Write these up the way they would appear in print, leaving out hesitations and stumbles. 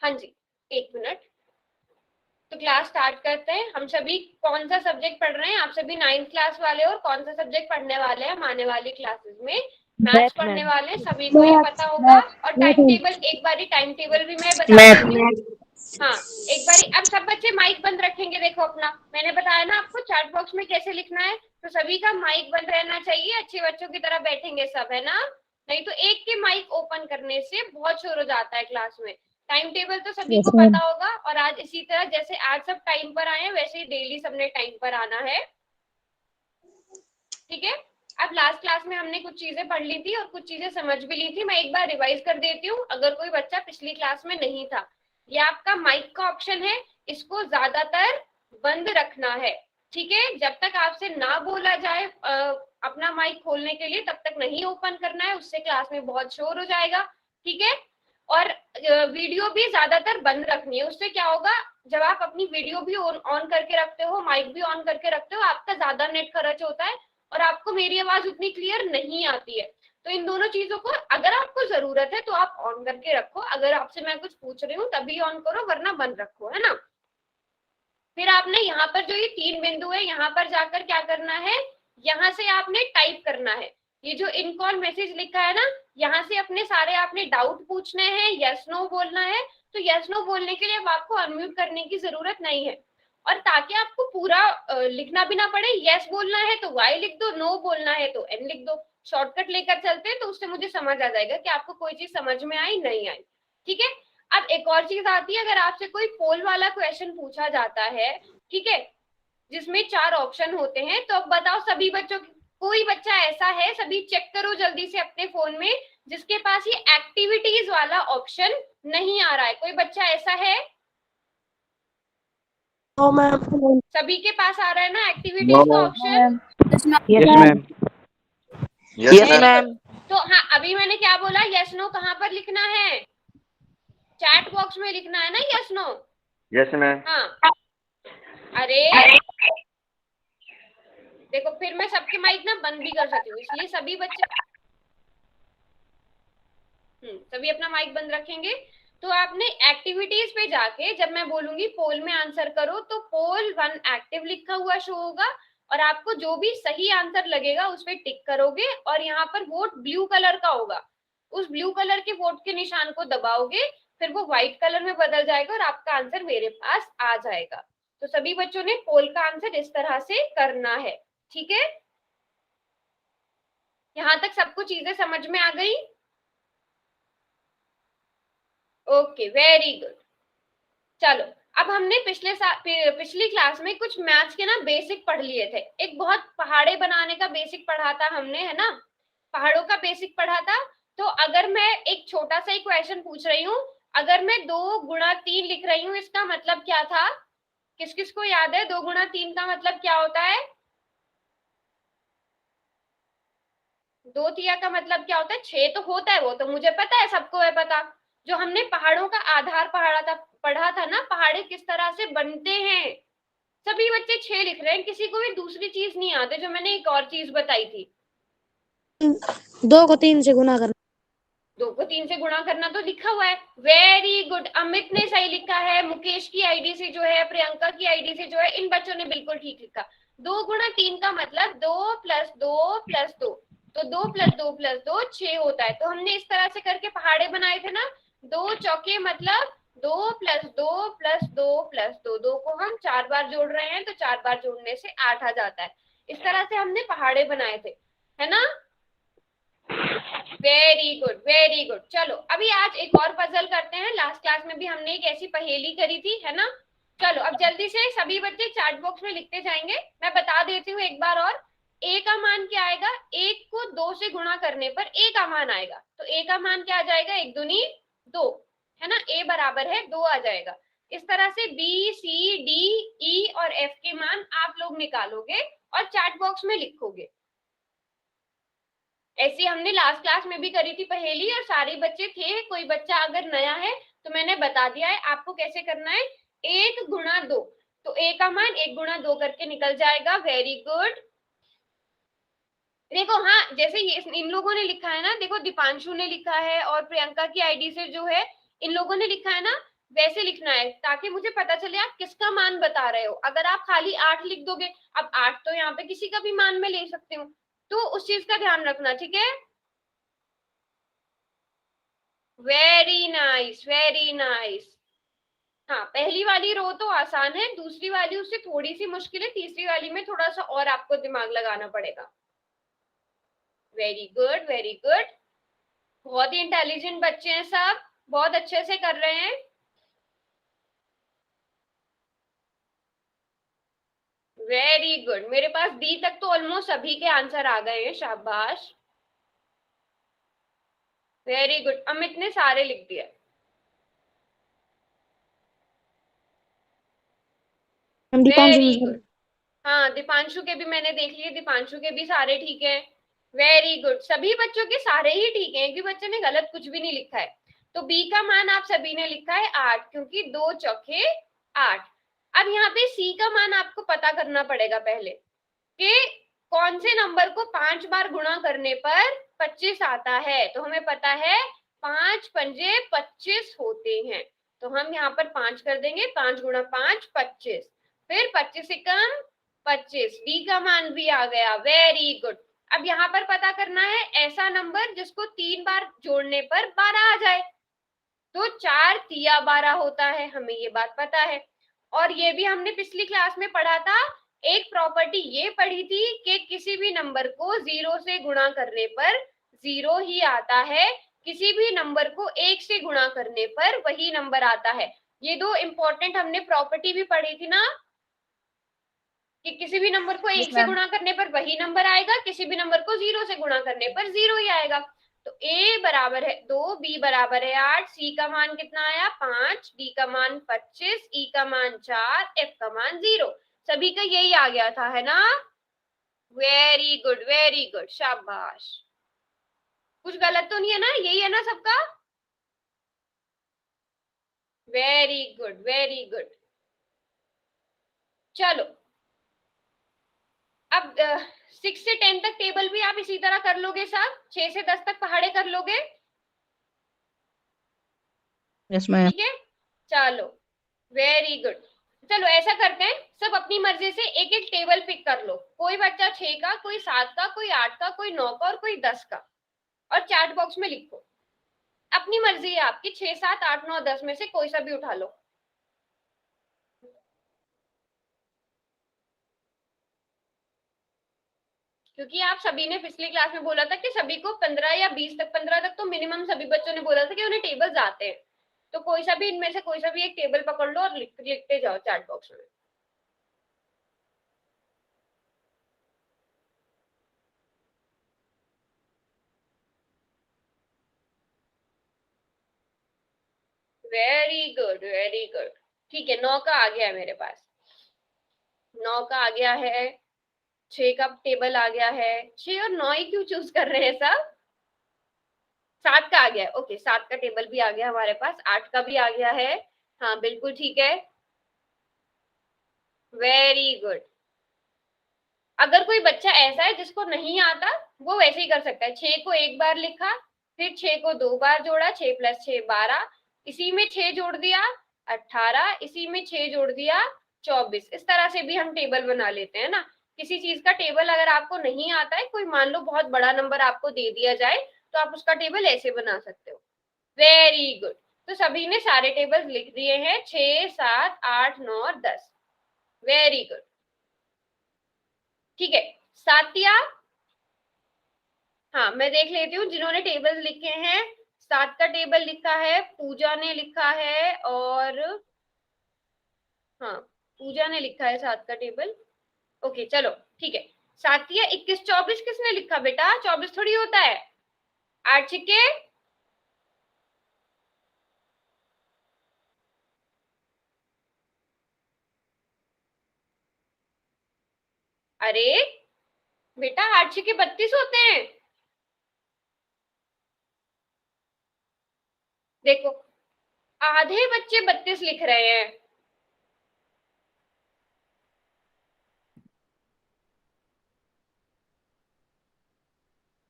हाँ जी, 1 मिनट। तो class start करते हैं। हम सभी कौन सा सब्जेक्ट पढ़ रहे हैं? आप सभी 9th क्लास वाले और कौन सा सब्जेक्ट पढ़ने वाले हैं? हम आने वाली क्लासेस में मैथ्स पढ़ने वाले, सभी को ये पता होगा। और टाइम टेबल, एक बारी टाइम टेबल भी मैं बता देती हूँ। हाँ, एक बारी। अब सब बच्चे माइक बंद रखेंगे। देखो अपना, मैंने बताया ना आपको चैट बॉक्स में कैसे लिखना है, तो सभी का माइक बंद रहना चाहिए। अच्छे बच्चों की तरह बैठेंगे सब, है ना? नहीं तो एक के माइक ओपन करने से बहुत शोर हो जाता है क्लास में। टाइम टेबल तो सभी को पता होगा। और आज इसी तरह जैसे आज सब टाइम पर आए हैं, वैसे ही डेली सबने टाइम पर आना है, ठीक है? अब लास्ट क्लास में हमने कुछ चीजें पढ़ ली थी और कुछ चीजें समझ भी ली थी। मैं एक बार रिवाइज कर देती हूँ, अगर कोई बच्चा पिछली क्लास में नहीं था। ये आपका माइक का ऑप्शन है, इसको ज्यादातर बंद रखना है, ठीक है? जब तक आपसे ना बोला जाए अपना माइक खोलने के लिए, तब तक नहीं ओपन करना है, उससे क्लास में बहुत शोर हो जाएगा, ठीक है? और वीडियो भी ज्यादातर बंद रखनी है। उससे क्या होगा, जब आप अपनी वीडियो भी ऑन करके रखते हो, माइक भी ऑन करके रखते हो, आपका ज्यादा नेट खर्च होता है और आपको मेरी आवाज उतनी क्लियर नहीं आती है। तो इन दोनों चीजों को अगर आपको जरूरत है तो आप ऑन करके रखो। अगर आपसे मैं कुछ पूछ रही हूँ तभी ऑन करो, वरना बंद रखो, है ना? फिर आपने यहाँ पर जो ये 3 बिंदु है, यहाँ पर जाकर क्या करना है, यहाँ से आपने टाइप करना है। ये जो इन कॉल मैसेज लिखा है ना, यहाँ से अपने सारे आपने डाउट पूछने हैं, यस नो बोलना है। तो यस नो बोलने के लिए अब आपको अनम्यूट करने की जरूरत नहीं है। और ताकि आपको पूरा लिखना भी ना पड़े, यस बोलना है तो वाई लिख दो, नो बोलना है तो एन लिख दो। शॉर्टकट लेकर चलते हैं तो उससे मुझे समझ आ जाएगा कि आपको कोई चीज समझ में आई नहीं आई, ठीक है? अब एक और चीज आती है, अगर आपसे कोई पोल वाला क्वेश्चन पूछा जाता है, ठीक है, जिसमें 4 ऑप्शन होते हैं, तो अब बताओ सभी बच्चों, कोई बच्चा ऐसा है, सभी चेक करो जल्दी से अपने फोन में, जिसके पास ये एक्टिविटीज वाला ऑप्शन नहीं आ रहा है? कोई बच्चा ऐसा है? सभी के पास आ रहा है ना एक्टिविटीज का option? Yes ma'am. Yes ma'am. तो हाँ, अभी मैंने क्या बोला, यस नो कहाँ पर लिखना है? चैट बॉक्स में लिखना है ना यस नो। Yes ma'am. हाँ, अरे देखो, फिर मैं सबके माइक ना बंद भी कर सकती हूँ, इसलिए सभी बच्चे सभी अपना माइक बंद रखेंगे। तो आपने एक्टिविटीज पे जाके, जब मैं बोलूंगी पोल में आंसर करो, तो पोल 1 एक्टिव लिखा हुआ शो होगा और आपको जो भी सही आंसर लगेगा उस पर टिक करोगे और यहाँ पर वोट ब्लू कलर का होगा, उस ब्लू कलर के वोट के निशान को दबाओगे, फिर वो व्हाइट कलर में बदल जाएगा और आपका आंसर मेरे पास आ जाएगा। तो सभी बच्चों ने पोल का आंसर इस तरह से करना है, ठीक है? यहाँ तक सबको चीजें समझ में आ गई? Okay, very good. चलो, अब हमने पिछली क्लास में कुछ मैथ्स के ना बेसिक पढ़ लिए थे। एक बहुत पहाड़े बनाने का बेसिक पढ़ा था हमने, है ना? पहाड़ों का बेसिक पढ़ा था। तो अगर मैं एक छोटा सा ही क्वेश्चन पूछ रही हूँ, अगर मैं 2 गुणा 3 लिख रही हूँ, इसका मतलब क्या था? किस किस को याद है 2 गुणा 3 का मतलब क्या होता है? 2 तिया का मतलब क्या होता है? 6 तो होता है, वो तो मुझे पता है, सबको है पता। जो हमने पहाड़ों का आधार पढ़ा था ना, पहाड़े किस तरह से बनते हैं, सभी बच्चे 6 लिख रहे हैं। किसी को भी दूसरी चीज नहीं आती जो मैंने एक और चीज बताई थी? 2 को 3 से गुना करना। 2 को 3 से गुणा करना तो लिखा हुआ है। वेरी गुड, अमित ने सही लिखा है, मुकेश की आईडी से जो है, प्रियंका की आईडी से जो है, इन बच्चों ने बिल्कुल ठीक लिखा। 2 गुणा 3 का मतलब 2 प्लस 2 प्लस 2, तो 2 प्लस 2 प्लस 2 6 होता है। तो हमने इस तरह से करके पहाड़े बनाए थे ना, 2 चौके मतलब 2 प्लस 2 प्लस 2 प्लस 2, 2 को हम 4 बार जोड़ रहे हैं तो 4 बार जोड़ने से 8 आ जाता है। इस तरह से हमने पहाड़े बनाए थे, है ना? Very good, very good. चलो, अभी आज एक और पजल करते हैं। लास्ट क्लास में भी हमने एक ऐसी पहेली करी थी, है ना? चलो, अब जल्दी से सभी बच्चे चैट बॉक्स में लिखते जाएंगे। मैं बता देती हूँ एक बार और। ए का मान क्या आएगा? 1 को 2 से गुणा करने पर ए का मान आएगा। तो ए का मान क्या आ जाएगा? 1 दूनी 2, है ना? ए बराबर है 2 आ जाएगा। इस तरह से बी, सी, डी, ई और एफ के मान आप लोग निकालोगे और चैट बॉक्स में लिखोगे। ऐसी हमने लास्ट क्लास में भी करी थी पहेली और सारे बच्चे थे। कोई बच्चा अगर नया है तो मैंने बता दिया है आपको कैसे करना है। 1 गुणा 2, तो ए का मान 1 गुणा 2 करके निकल जाएगा। Very good. देखो, हाँ, जैसे ये इन लोगों ने लिखा है ना, देखो दीपांशु ने लिखा है और प्रियंका की आईडी से जो है इन लोगों ने लिखा है ना, वैसे लिखना है ताकि मुझे पता चले आप किसका मान बता रहे हो। अगर आप खाली 8 लिख दोगे, अब 8 तो यहाँ पे किसी का भी मान में ले सकती हूँ, तो उस चीज का ध्यान रखना, ठीक है। Very nice, very nice. हाँ, पहली वाली रो तो आसान है, दूसरी वाली उससे थोड़ी सी मुश्किल है, तीसरी वाली में थोड़ा सा और आपको दिमाग लगाना पड़ेगा। Very good, very good. बहुत ही इंटेलिजेंट बच्चे हैं सब, बहुत अच्छे से कर रहे हैं। Very good. मेरे पास डी तक तो ऑलमोस्ट सभी के आंसर आ गए हैं, शाबाश। Very good. अमित ने सारे लिख दिए। दीपांशु वेरी मिश्रा। गुड। हाँ, दीपांशु के भी मैंने देख लिए, दीपांशु के भी सारे ठीक है। वेरी गुड, सभी बच्चों के सारे ही ठीक है, एक भी बच्चे ने गलत कुछ भी नहीं लिखा है। तो बी का मान आप सभी ने लिखा है 8, क्योंकि 2 चौके 8। अब यहाँ पे सी का मान आपको पता करना पड़ेगा पहले, कि कौन से नंबर को 5 बार गुणा करने पर 25 आता है। तो हमें पता है 5 पंजे 25 होते हैं, तो हम यहाँ पर 5 कर देंगे, 5 गुणा 5 25, फिर 25 एकम 25। डी का मान भी आ गया, वेरी गुड। अब यहाँ पर पता करना है ऐसा नंबर जिसको 3 बार जोड़ने पर 12 आ जाए। तो 4 तिया 12 होता है, हमें ये बात पता है। और ये भी हमने पिछली क्लास में पढ़ा था, एक प्रॉपर्टी ये पढ़ी थी कि किसी भी नंबर को 0 से गुणा करने पर 0 ही आता है, किसी भी नंबर को 1 से गुणा करने पर वही नंबर आता है। ये दो इंपॉर्टेंट हमने प्रॉपर्टी भी पढ़ी थी ना, कि किसी भी नंबर को 1 से गुणा करने पर वही नंबर आएगा, किसी भी नंबर को 0 से गुणा करने पर 0 ही आएगा। तो a बराबर है 2, b बराबर है 8, c का मान कितना आया 5, d का मान 25, e का मान 4, f का मान 0। सभी का यही आ गया था, है ना। वेरी गुड, वेरी गुड, शाबाश। कुछ गलत तो नहीं है ना, यही है ना सबका। Very good, very good. चलो, अब 6 से 10 तक टेबल भी आप इसी तरह कर लोगे सब, 6 से 10 तक पहाड़े कर लोगे। Yes ma'am. ठीक है, चलो, वेरी गुड। चलो ऐसा करते हैं, सब अपनी मर्जी से एक एक टेबल पिक कर लो। कोई बच्चा 6 का, कोई 7 का, कोई 8 का, कोई 9 का और कोई 10 का, और चैट बॉक्स में लिखो। अपनी मर्जी है आपकी, 6 7 8 9 10 में से कोई सा भी उठा लो। क्योंकि आप सभी ने पिछली क्लास में बोला था कि सभी को 15 या 20 तक, 15 तक तो मिनिमम सभी बच्चों ने बोला था कि उन्हें टेबल्स आते हैं। तो कोई सा भी इनमें से कोई सा भी एक टेबल पकड़ लो और लिखते जाओ चैट बॉक्स में। Very good, very good. ठीक है, 9 का आ गया है मेरे पास, 9 का आ गया है, 6 का टेबल आ गया है। 6 और 9 ही क्यों चूज कर रहे हैं सब। 7 का आ गया है, ओके, 7 का टेबल भी आ गया हमारे पास, 8 का भी आ गया है। हाँ बिल्कुल ठीक है, वेरी गुड। अगर कोई बच्चा ऐसा है जिसको नहीं आता, वो वैसे ही कर सकता है। 6 को एक बार लिखा, फिर 6 को 2 बार जोड़ा, 6 + 6 12, इसी में 6 जोड़ दिया 18, इसी में 6 जोड़ दिया 24। इस तरह से भी हम टेबल बना लेते हैं ना। किसी चीज का टेबल अगर आपको नहीं आता है, कोई मान लो बहुत बड़ा नंबर आपको दे दिया जाए, तो आप उसका टेबल ऐसे बना सकते हो। Very good. तो सभी ने सारे टेबल लिख दिए हैं, 6 7 8 9 और 10। वेरी गुड, ठीक है। सातिया, हाँ मैं देख लेती हूँ जिन्होंने टेबल लिखे हैं। 7 का टेबल लिखा है, पूजा ने लिखा है, और हाँ, पूजा ने लिखा है 7 का टेबल। ओके चलो ठीक है। सातिया 21 24 किसने लिखा बेटा, 24 थोड़ी होता है। 8 छिके, अरे बेटा 8 छिके 32 होते हैं। देखो, आधे बच्चे 32 लिख रहे हैं।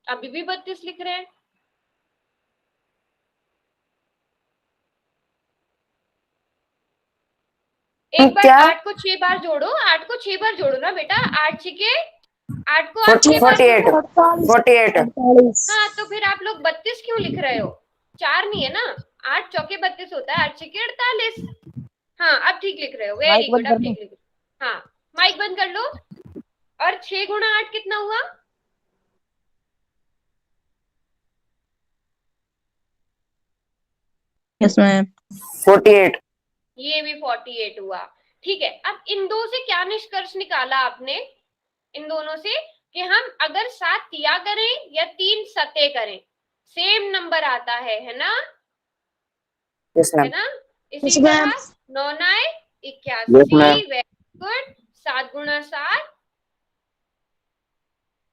अभी भी 32 लिख रहे हैं। एक बार 8 को 6 बार जोड़ो, 8 को 6 बार जोड़ो ना बेटा, 8 छिके 8 को आप 6 बार जोड़ो। 48 हाँ, तो फिर आप लोग 32 क्यों लिख रहे हो? 4 नहीं है ना, 8 चौके 32 होता है, 8 छिके 48। हाँ, अब ठीक लिख रहे हो, वेरी गुड, अब ठीक लिख रहे हो। हाँ, माइक बंद कर लो। और 6 गुणा 8 कितना हुआ? Yes ma'am 48। ये भी 48 हुआ। ठीक है, अब इन दो से क्या निष्कर्ष निकाला आपने? इन दोनों से कि हम अगर 7 तिया करें या 3 सते करें, सेम नंबर आता है ना? यस है मैम ना? Yes, इसी ma'am. तरह 9 9 Yes, ma'am. 81, very good. 7 गुणा 7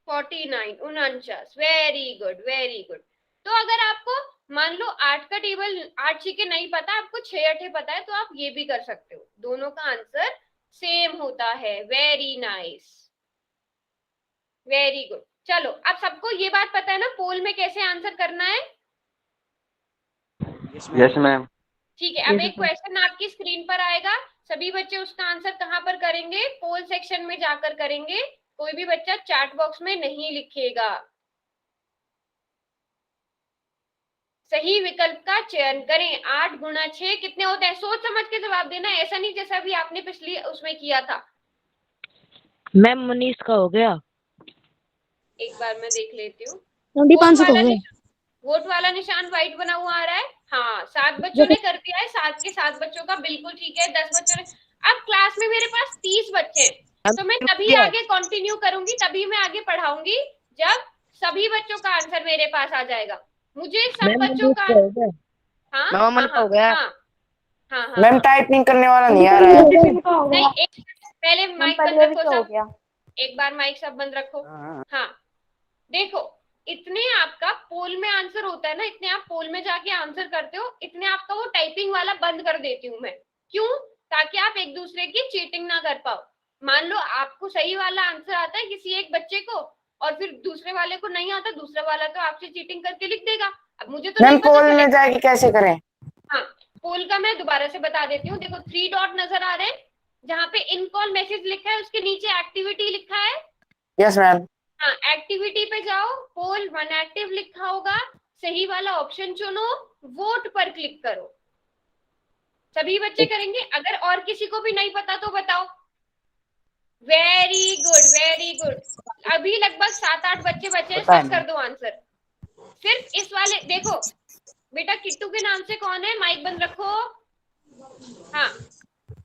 49, 49, वेरी गुड, वेरी गुड। तो अगर आपको मान लो 8 का टेबल 8 छिके नहीं पता, आपको 6 8 पता है, तो आप ये भी कर सकते हो, दोनों का आंसर सेम होता है। Very nice, very good. चलो, अब सबको ये बात पता है ना पोल में कैसे आंसर करना है? Yes ma'am. ठीक है, अब एक क्वेश्चन आपकी स्क्रीन पर आएगा, सभी बच्चे उसका आंसर कहाँ पर करेंगे? पोल सेक्शन में जाकर करेंगे। कोई भी बच्चा चैट बॉक्स में नहीं लिखेगा। सही विकल्प का चयन करें। 8 गुणा 6 कितने होते हैं? सोच समझ के जवाब देना, ऐसा नहीं जैसा भी आपने पिछली उसमें किया था। मैम 19 का हो गया। एक बार मैं देख लेती हूँ। 25 का हो गया। वोट वाला निशान व्हाइट बना हुआ आ रहा है। हाँ, 7 बच्चों ने कर दिया है, 7 के 7 बच्चों का बिल्कुल ठीक है। 10 बच्चों ने। अब क्लास में मेरे पास 30 बच्चे हैं, तो मैं तभी आगे कंटिन्यू करूंगी, तभी मैं आगे पढ़ाऊंगी जब सभी बच्चों का आंसर मेरे पास आ जाएगा। मुझे सब बच्चों का हाँ हाँ हाँ हाँ हाँ मैम टाइपिंग करने वाला नहीं आ रहा है। नहीं, एक पहले माइक बंद रखो सब, एक बार माइक सब बंद रखो। हाँ, देखो, इतने आपका पोल में आंसर होता है ना, इतने आप पोल में जाके आंसर करते हो, इतने आपका वो टाइपिंग वाला बंद कर देती हूँ मैं। क्यों? ताकि आप एक दूसरे की चीटिंग ना कर पाओ। मान लो आपको सही वाला आंसर आता है किसी एक बच्चे को, और फिर दूसरे वाले को नहीं आता, दूसरा वाला तो आपसे चीटिंग करके लिख देगा। अब मुझे तो नहीं पता पोल चलेगा। में जाके कैसे करें? हाँ, पोल का मैं दोबारा से बता देती हूँ। देखो 3 डॉट नजर आ रहे हैं, जहाँ पे इन कॉल मैसेज लिखा है उसके नीचे एक्टिविटी लिखा है। Yes ma'am. हाँ, एक्टिविटी पे जाओ, पोल 1 एक्टिव लिखा होगा, सही वाला ऑप्शन चुनो, वोट पर क्लिक करो। सभी बच्चे करेंगे। अगर और किसी को भी नहीं पता तो बताओ। Very good, very good. अभी लगभग 7-8 बच्चे बचे हैं, सब कर दो आंसर। सिर्फ इस वाले देखो बेटा, किट्टू के नाम से कौन है? माइक बंद रखो। हाँ,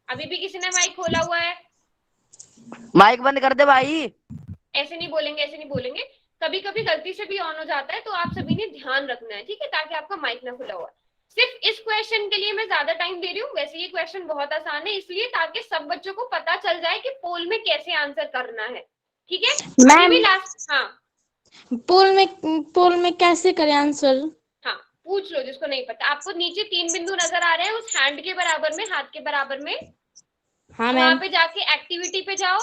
अभी भी किसी ने माइक खोला हुआ है? माइक बंद कर दे भाई। ऐसे नहीं बोलेंगे, ऐसे नहीं बोलेंगे। कभी कभी गलती से भी ऑन हो जाता है, तो आप सभी ने ध्यान रखना है, ठीक है, ताकि आपका माइक ना खुला हुआ। सिर्फ इस क्वेश्चन के लिए मैं ज्यादा टाइम दे रही हूँ। वैसे ये क्वेश्चन बहुत आसान है, इसलिए ताकि सब बच्चों को पता चल जाए कि पोल में कैसे आंसर करना है। ठीक है, अभी भी लास्ट। हाँ पोल में कैसे करें आंसर? हाँ, पूछ लो जिसको नहीं पता। आपको नीचे 3 बिंदु नजर आ रहे हैं, उस हैंड के बराबर में, हाथ के बराबर में। हाँ वहां मैम। पे जाके एक्टिविटी पे जाओ।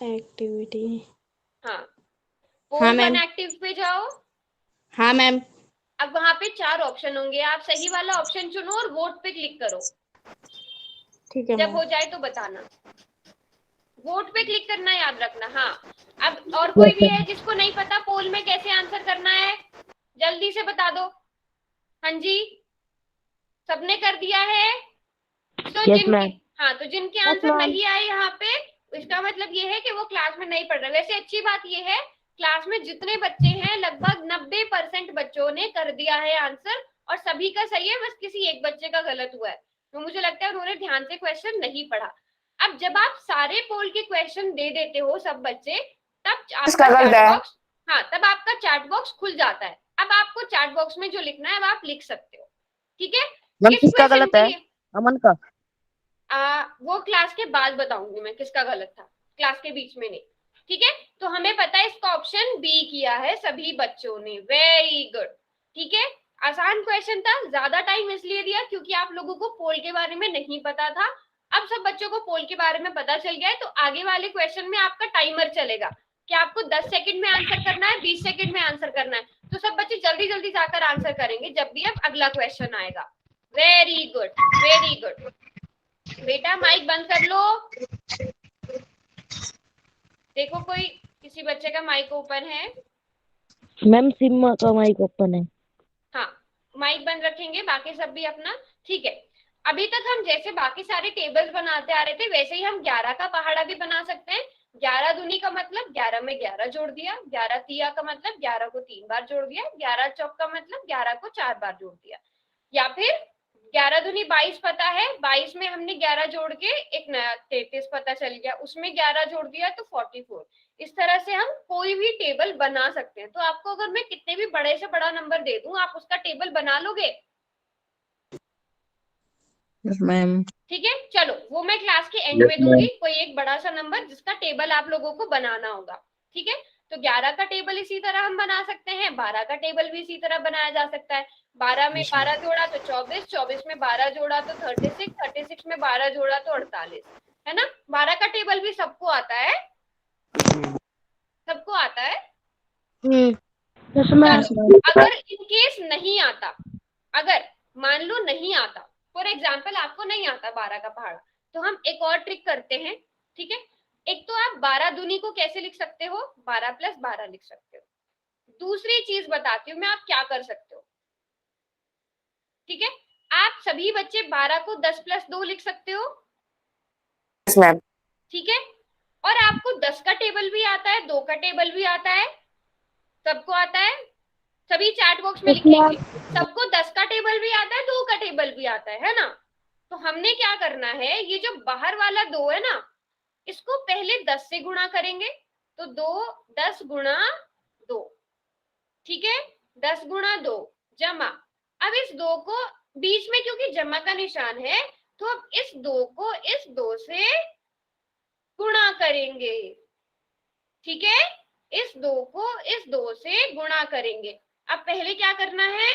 एक्टिविटी। हाँ, हाँ पोल मैम। 1 एक्टिव पे जाओ। हाँ मैम। अब वहां पे 4 ऑप्शन होंगे, आप सही वाला ऑप्शन चुनो और वोट पे क्लिक करो। ठीक है जब हो जाए तो बताना। वोट पे क्लिक करना याद रखना। हाँ, अब और कोई भी है जिसको नहीं पता पोल में कैसे आंसर करना है? जल्दी से बता दो। हाँ जी, सबने कर दिया है? तो जिनके आंसर नहीं आए यहाँ पे, इसका मतलब ये है कि वो क्लास में नहीं पढ़ रहे। वैसे अच्छी बात ये है, क्लास में जितने बच्चे हैं लगभग 90% बच्चों ने कर दिया है आंसर, और सभी का सही है, बस किसी एक बच्चे का गलत हुआ है। तो मुझे लगता है उन्होंने ध्यान से क्वेश्चन नहीं पढ़ा। अब जब आप सारे पोल के क्वेश्चन दे देते हो सब बच्चे, तब आपका चैट बॉक्स, हाँ, तब आपका चैट बॉक्स खुल जाता है। अब आपको चैट बॉक्स में जो लिखना है वो आप लिख सकते हो। ठीक है, किसका गलत है? अमन का। वो क्लास के बाद बताऊंगी मैं किसका गलत था, क्लास के बीच में नहीं। ठीक है, तो हमें पता है इसका ऑप्शन बी किया है सभी बच्चों ने। Very good. ठीक है, आसान क्वेश्चन था, ज्यादा टाइम इसलिए दिया क्योंकि आप लोगों को पोल के बारे में नहीं पता था। अब सब बच्चों को पोल के बारे में पता चल गया है, तो आगे वाले क्वेश्चन में आपका टाइमर चलेगा। कि आपको 10 सेकंड में आंसर करना है, 20 सेकंड में आंसर करना है। तो सब बच्चे जल्दी जल्दी जाकर आंसर करेंगे जब भी अब अगला क्वेश्चन आएगा। Very good, very good. बेटा माइक बंद कर लो। देखो कोई किसी बच्चे का माइक ओपन है? मैम सिम का माइक ओपन है। हाँ, माइक बंद रखेंगे, बाकी सब भी अपना ठीक है। अभी तक हम जैसे बाकी सारे टेबल्स बनाते आ रहे थे वैसे ही हम 11 का पहाड़ा भी बना सकते हैं। 11 दूनी का मतलब 11 में 11 जोड़ दिया, 11 तिया का मतलब 11 को 3 बार जोड़ दिया, 11 चौक का मतलब 11 को 4 बार जोड़ दिया। या फिर 11 दूनी 22 पता है, 22 में हमने 11 जोड़ के एक नया 33 पता चल गया, उसमें 11 जोड़ दिया तो 44। इस तरह से हम कोई भी टेबल बना सकते हैं। तो आपको अगर मैं कितने भी बड़े से बड़ा नंबर दे दूं, आप उसका टेबल बना लोगे? Yes ma'am. ठीक है, चलो वो मैं क्लास के एंड में दूंगी, कोई एक बड़ा सा नंबर जिसका टेबल आप लोगों को बनाना होगा। ठीक है, तो 11 का टेबल इसी तरह हम बना सकते हैं, 12 का टेबल भी इसी तरह बनाया जा सकता है। 12 में 12 जोड़ा तो 24, 24 में 12 जोड़ा तो 36, 36 में 12 जोड़ा तो 48, है ना। 12 का टेबल भी सबको आता है, सबको आता है। चलो, अगर इन केस नहीं आता, अगर मान लो नहीं आता, फॉर एग्जाम्पल आपको नहीं आता 12 का पहाड़ा, तो हम एक और ट्रिक करते हैं। ठीक है, एक तो आप 12 दूनी को कैसे लिख सकते हो, 12 + 12 लिख सकते हो। दूसरी चीज बताती हूँ मैं आप क्या कर सकते हो। ठीक है, आप सभी बच्चे 12 को 10 + 2 लिख सकते हो। Yes ma'am. ठीक है, और आपको 10 का टेबल भी आता है, 2 का टेबल भी आता है, सबको आता है। सभी चैट बॉक्स में लिखेंगे, सबको 10 का टेबल भी आता है, 2 का टेबल भी आता है ना। तो हमने क्या करना है, ये जो बाहर वाला 2 है ना, इसको पहले 10 से गुणा करेंगे, तो 2 10 गुणा 2। ठीक है, 10 गुणा 2 जमा। अब इस 2 को बीच में क्योंकि जमा का निशान है, तो अब इस 2 को इस 2 से गुणा करेंगे। ठीक है, इस 2 को इस 2 से गुणा करेंगे। अब पहले क्या करना है,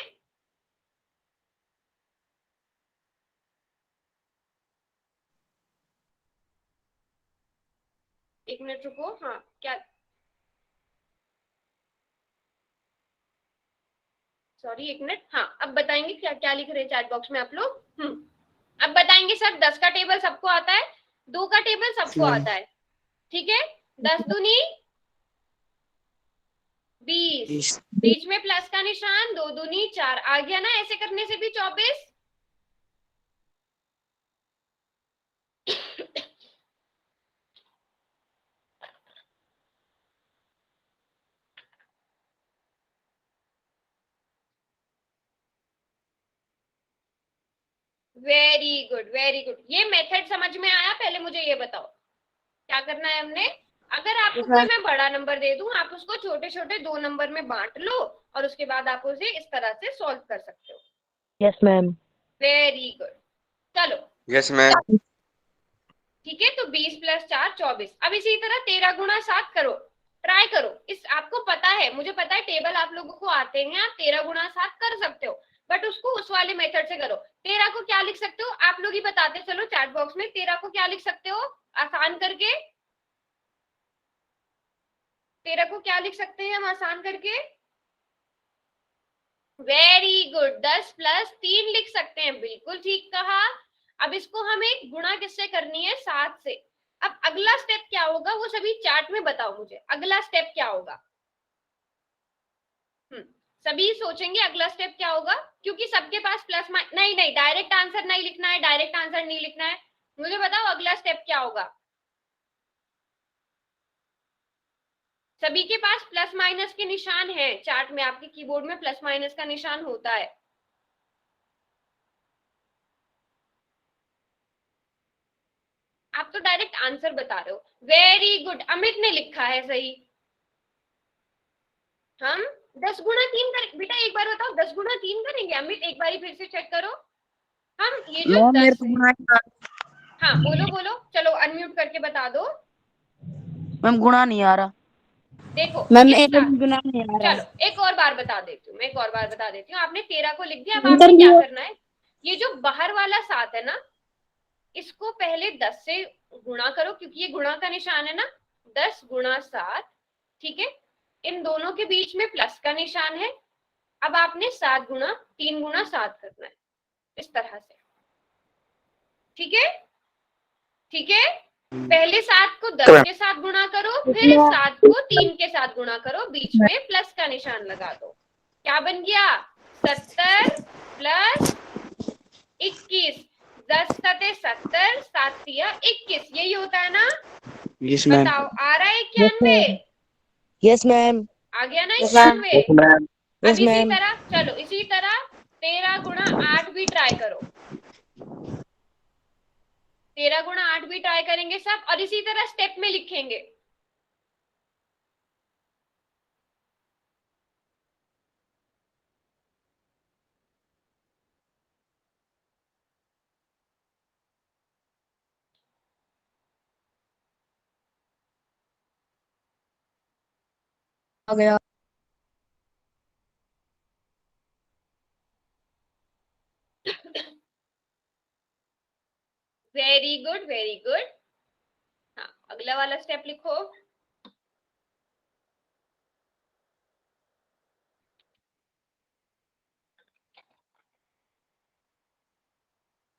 एक मिनट रुको। हाँ, क्या, सॉरी एक मिनट। हाँ, अब बताएंगे क्या क्या लिख रहे हैं चैट बॉक्स में आप लोग। अब बताएंगे सर 10 का टेबल सबको आता है, 2 का टेबल सबको आता है। ठीक है, 10 दूनी 20, बीच में प्लस का निशान, 2 दूनी 4 आ गया ना, ऐसे करने से भी 24। Very good, very good. ये मेथड समझ में आया? पहले मुझे ये बताओ क्या करना है हमने। अगर आपको कोई मैं बड़ा नंबर दे दूं, आप उसको छोटे छोटे 2 नंबर में बांट लो और उसके बाद आप उसे इस तरह से सॉल्व कर सकते हो। Yes ma'am. वेरी गुड, चलो। Yes ma'am. ठीक है, तो 20 + 4 24। अब इसी तरह 13 गुणा 7 करो, ट्राई करो। इस आपको पता है, मुझे पता है टेबल आप लोगों को आते हैं, आप 13 गुणा 7 कर सकते हो, बट उसको उस वाले मेथड से करो। 13 को क्या लिख सकते हो आप लोग ही बताते चलो चैट बॉक्स में, 13 को क्या लिख सकते हो आसान करके? 13 को क्या लिख सकते हैं हम आसान करके? वेरी गुड, 10 + 3 लिख सकते हैं, बिल्कुल ठीक कहा। अब इसको हमें गुणा किससे करनी है, 7 से। अब अगला स्टेप क्या होगा वो सभी चार्ट में बताओ मुझे, अगला स्टेप क्या होगा। सभी सोचेंगे अगला स्टेप क्या होगा, क्योंकि सबके पास प्लस नहीं नहीं, डायरेक्ट आंसर नहीं लिखना है, डायरेक्ट आंसर नहीं लिखना है। मुझे बताओ अगला स्टेप क्या होगा। सभी के पास प्लस माइनस के निशान है, चार्ट में आपके कीबोर्ड में प्लस माइनस का निशान होता है। आप तो डायरेक्ट आंसर बता रहे हो। वेरी गुड, अमित ने लिखा है सही। हम 10 गुणा 3 कर, बेटा एक बार बताओ 10 गुणा 3 करेंगे अमित, एक बार फिर से चेक करो। हम ये जो 10 है, हाँ बोलो बोलो, चलो अनम्यूट करके बता दो। मैम गुणा नहीं आ रहा। देखो मैम इस एक गुना नहीं आ रहा। चलो एक और बार बता देती हूँ, मैं एक और बार बता देती हूँ। आपने 13 को लिख दिया, अब आपने क्या करना है, ये जो बाहर वाला 7 है ना, इसको पहले 10 से गुणा करो, क्योंकि ये गुणा का निशान है ना। 10 गुणा 7 ठीक है, इन दोनों के बीच में प्लस का निशान है। अब आपने 7 गुणा 3 गुणा 7 करना है इस तरह से। ठीक है, ठीक है, पहले 7 को 10 के साथ गुणा करो, फिर 7 को 3 के साथ गुणा करो, बीच में प्लस का निशान लगा दो। क्या बन गया? 70 प्लस 21, 10 सते 70, 7 तिया 21, यही होता है ना? Yes ma'am. बताओ, आ रहा है 91? Yes ma'am. आ गया ना यस 91? मैम। अब यस इसी मैम। तरह चलो, इसी तरह 13 गुणा 8 भी ट्राई करो। 13 गुणा 8 भी ट्राई करेंगे सब, और इसी तरह स्टेप में लिखेंगे। आ गया। Very good, very good. हाँ, अगला वाला स्टेप लिखो।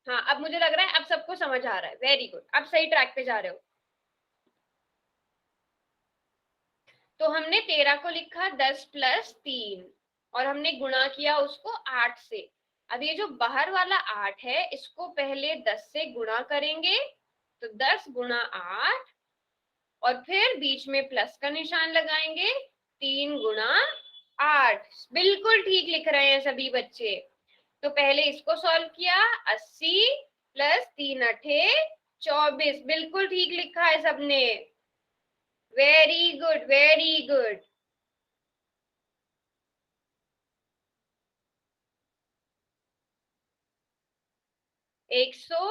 हाँ, अब मुझे लग रहा है अब सबको समझ आ रहा है। वेरी गुड, अब सही ट्रैक पे जा रहे हो। तो हमने 13 को लिखा 10 प्लस 3, और हमने गुणा किया उसको 8 से। अब ये जो बाहर वाला 8 है, इसको पहले 10 से गुणा करेंगे, तो 10 गुणा 8, और फिर बीच में प्लस का निशान लगाएंगे, 3 गुणा 8। बिल्कुल ठीक लिख रहे हैं सभी बच्चे। तो पहले इसको सॉल्व किया, 80 प्लस 3 अठे 24, बिल्कुल ठीक लिखा है सबने। Very good, very good. एक सौ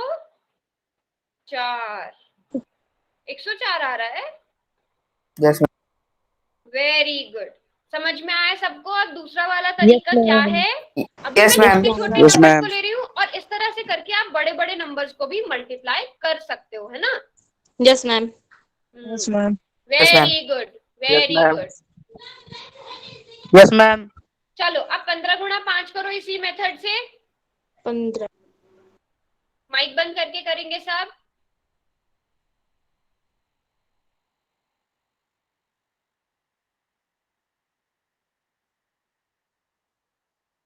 104 आ रहा है। यस वेरी गुड, समझ में आया सबको? अब दूसरा वाला तरीका क्या है? अभी यस मैं मैम। छोटे छोटे यस नंबर्स मैम। को ले रही हूँ, और इस तरह से करके आप बड़े बड़े नंबर्स को भी मल्टीप्लाई कर सकते हो, है ना? Yes ma'am. Yes ma'am. Yes ma'am. Very good, yes very ma'am. Good. Yes ma'am. चलो, अब 15 गुणा 5 करो इसी मेथड से। 15। माइक बंद करके करेंगे सब।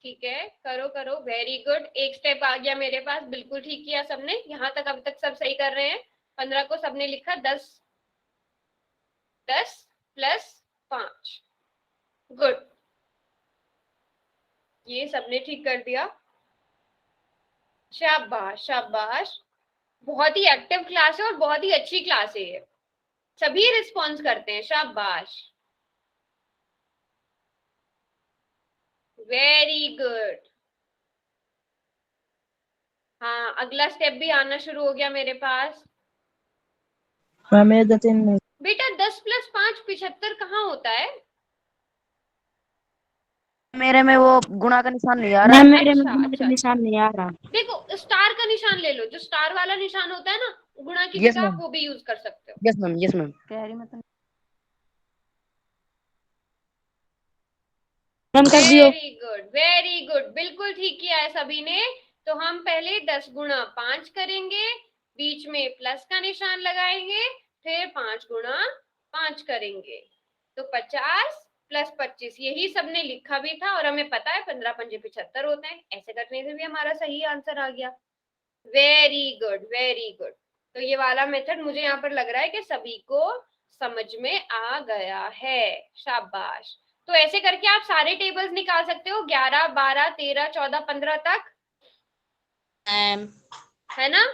ठीक है, करो करो, वेरी गुड। एक स्टेप आ गया मेरे पास, बिल्कुल ठीक किया सबने। यहाँ तक अब तक सब सही कर रहे हैं। 15 को सबने लिखा 10 प्लस 5, गुड, ये सबने ठीक कर दिया। शाबाश शाबाश, बहुत ही एक्टिव क्लास है और बहुत ही अच्छी क्लास है ये। सभी रिस्पॉन्स करते हैं, शाबाश, वेरी गुड। हाँ, अगला स्टेप भी आना शुरू हो गया मेरे पास। मैम मेरे 2-3 में बेटा 10 प्लस 5 75 कहाँ होता है? मेरे में वो गुणा का निशान नहीं आ रहा। मैम मेरे में अच्छा गुना का अच्छा, निशान नहीं आ रहा। देखो स्टार का निशान ले लो, जो स्टार वाला निशान होता है ना, गुणा की यस जगह आप मैम। वो भी यूज कर सकते हो। Yes ma'am. Yes ma'am. कह रही मैं तो मैम कर दियो। वेरी गुड, वेरी गुड, बिल्कुल ठीक किया है सभी ने। तो हम पहले 10 गुणा 5 करेंगे, बीच में प्लस का निशान लगाएंगे, फिर 5 गुणा 5 करेंगे, तो 50 प्लस 25, यही सबने लिखा भी था, और हमें पता है 15 पंजे 75 होते हैं। ऐसे करने से भी हमारा सही आंसर आ गया। Very good, very good. तो ये वाला मेथड मुझे यहाँ पर लग रहा है कि सभी को समझ में आ गया है, शाबाश। तो ऐसे करके आप सारे टेबल्स निकाल सकते हो, 11 12 13 14 15 तक, मैम। है ना?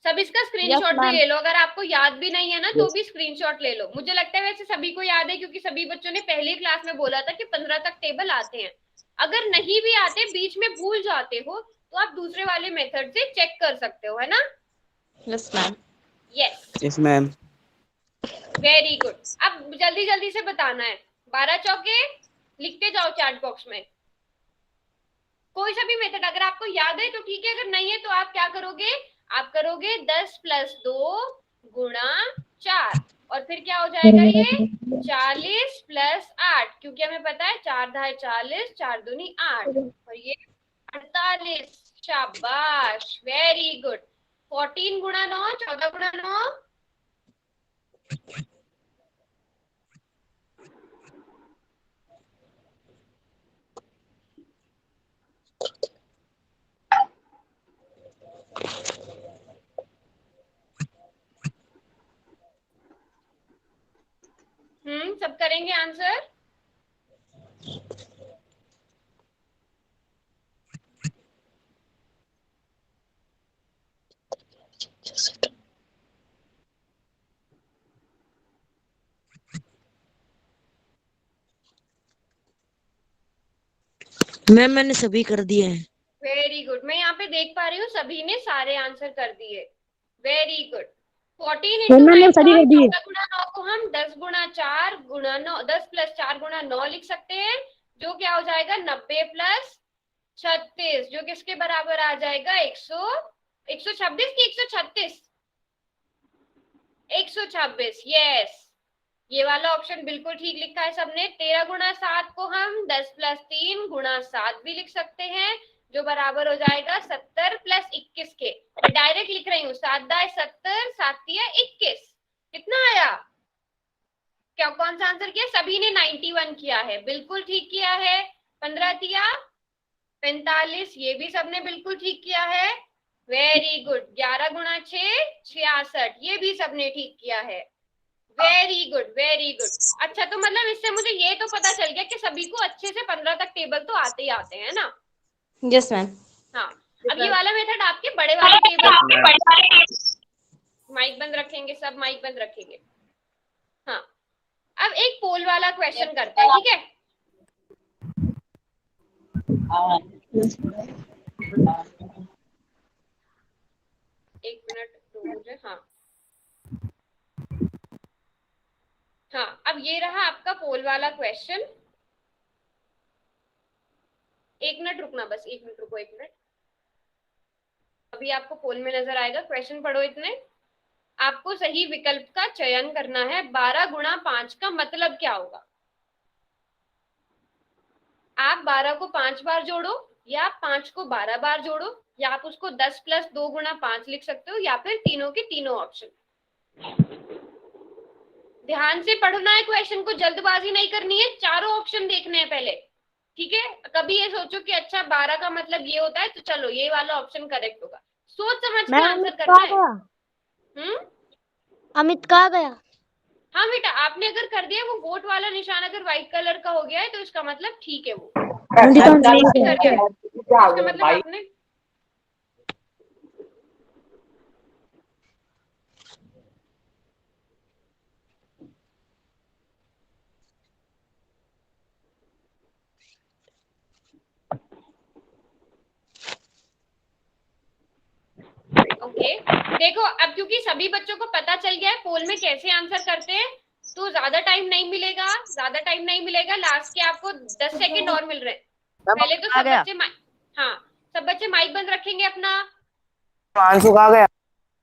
सब इसका यस स्क्रीनशॉट भी मैम। ले लो, अगर आपको याद भी नहीं है ना तो यस भी स्क्रीनशॉट ले लो। मुझे लगता है वैसे सभी को याद है, क्योंकि सभी बच्चों ने पहली क्लास में बोला था कि 15 तक टेबल आते हैं। अगर नहीं भी आते, बीच में भूल जाते हो, तो आप दूसरे वाले मेथड से चेक कर सकते हो, है ना? Yes ma'am. Yes, yes ma'am. Very good. अब जल्दी जल्दी से बताना है, 12 चौके लिखते जाओ चैट बॉक्स में। कोई सा भी मेथड अगर आपको याद है तो ठीक है, अगर नहीं है तो आप क्या करोगे? आप करोगे 10 प्लस 2 गुणा 4, और फिर क्या हो जाएगा ये 40 प्लस 8, क्योंकि हमें पता है 4 धाय 40, 4 दूनी 8 और ये 48। शाबाश, वेरी गुड। 14 गुणा 9, 14 गुणा 9, सब करेंगे आंसर। मैम मैंने सभी कर दिए हैं। वेरी गुड, मैं यहाँ पे देख पा रही हूँ सभी ने सारे आंसर कर दिए। Very good. 14 इंटू मैम मैंने 9 सभी कर दिए। 14 गुणा 9 को हम 10 गुणा 4 गुणा 9, 10 प्लस 4 गुणा 9 लिख सकते हैं, जो क्या हो जाएगा 90 प्लस 36, जो किसके बराबर आ जाएगा 126 की 136, 126। यस, ये वाला ऑप्शन बिल्कुल ठीक लिखा है सबने। 13 गुणा 7 को हम 10 प्लस 3 गुणा 7 भी लिख सकते हैं, जो बराबर हो जाएगा 70 प्लस 21 के। मैं डायरेक्ट लिख रही हूँ, 7 दाय 70, 7 तिया 21। कितना आया? क्या कौन सा आंसर किया? सभी ने 91 किया है, बिल्कुल ठीक किया है। 15 तिया 45, ये भी सबने बिल्कुल ठीक किया है। Very good. 11 गुणा 6 66, ये भी सबने ठीक किया है। Very good, very good. अच्छा, तो मतलब इससे मुझे ये तो पता चल गया कि सभी को अच्छे से 15 तक टेबल तो आते ही आते हैं ना। Yes ma'am. हाँ, अब ये वाला मेथड आपके बड़े वाले टेबल, माइक बंद रखेंगे, सब माइक बंद रखेंगे। हाँ, अब एक पोल वाला क्वेश्चन करते हैं, ठीक है। एक मिनट दो मुझे। हाँ, अब ये रहा आपका पोल वाला क्वेश्चन। एक मिनट रुकना, बस 1 मिनट रुको, 1 मिनट। अभी आपको पोल में नजर आएगा, क्वेश्चन पढ़ो इतने। आपको सही विकल्प का चयन करना है। 12 गुणा 5 का मतलब क्या होगा? आप 12 को 5 बार जोड़ो, या आप 5 को 12 बार जोड़ो, या आप उसको 10 प्लस 2 गुणा 5 लिख सकते हो, या फिर तीनों के तीनों ऑप्शन। ध्यान से पढ़ना है क्वेश्चन को, जल्दबाजी नहीं करनी है, चारों ऑप्शन देखने हैं पहले, ठीक है। कभी ये सोचो कि अच्छा 12 का मतलब ये होता है, तो चलो ये वाला ऑप्शन करेक्ट होगा। सोच समझ के आंसर करना है। अमित कहाँ गया? हाँ बेटा, आपने अगर कर दिया, वो वोट वाला निशान अगर व्हाइट कलर का हो गया है तो इसका मतलब ठीक है, वो कर दिया है, इसका मतलब आपने। ओके, देखो अब क्योंकि सभी बच्चों को पता चल गया है पोल में कैसे आंसर करते हैं, तो ज्यादा टाइम नहीं मिलेगा, ज्यादा टाइम नहीं मिलेगा। लास्ट के आपको 10 सेकंड और मिल रहे हैं। पहले तो सब बच्चे हाँ, सब बच्चे माइक बंद रखेंगे अपना। आंसू कहाँ गया?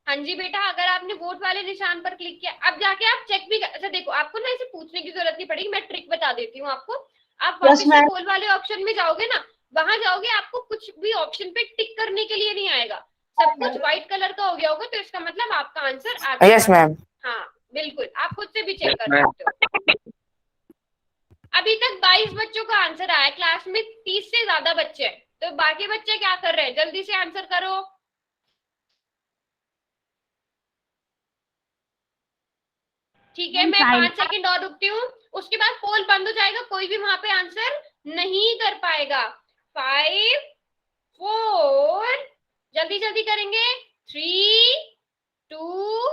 हाँ जी बेटा, अगर आपने वोट वाले निशान पर क्लिक किया, अब जाके आप चेक भी अच्छा देखो, आपको ना इसे पूछने की जरूरत नहीं पड़ेगी, मैं ट्रिक बता देती हूँ आपको। आप वापस से पोल वाले ऑप्शन में जाओगे ना, वहां जाओगे, आपको कुछ भी ऑप्शन पे टिक करने के लिए नहीं आएगा, सब कुछ व्हाइट कलर का हो गया होगा, तो इसका मतलब आपका आंसर आ गया। Yes ma'am. हाँ बिल्कुल, आप खुद से भी चेक कर सकते हो। अभी तक 22 बच्चों का आंसर आया, क्लास में 30 से ज्यादा बच्चे हैं, तो बाकी बच्चे क्या कर रहे हैं? जल्दी से आंसर करो। ठीक है, मैं 5 सेकंड और रुकती हूँ, उसके बाद पोल बंद हो जाएगा, कोई भी वहां पे आंसर नहीं कर पाएगा। 5 4, जल्दी जल्दी करेंगे, 3 2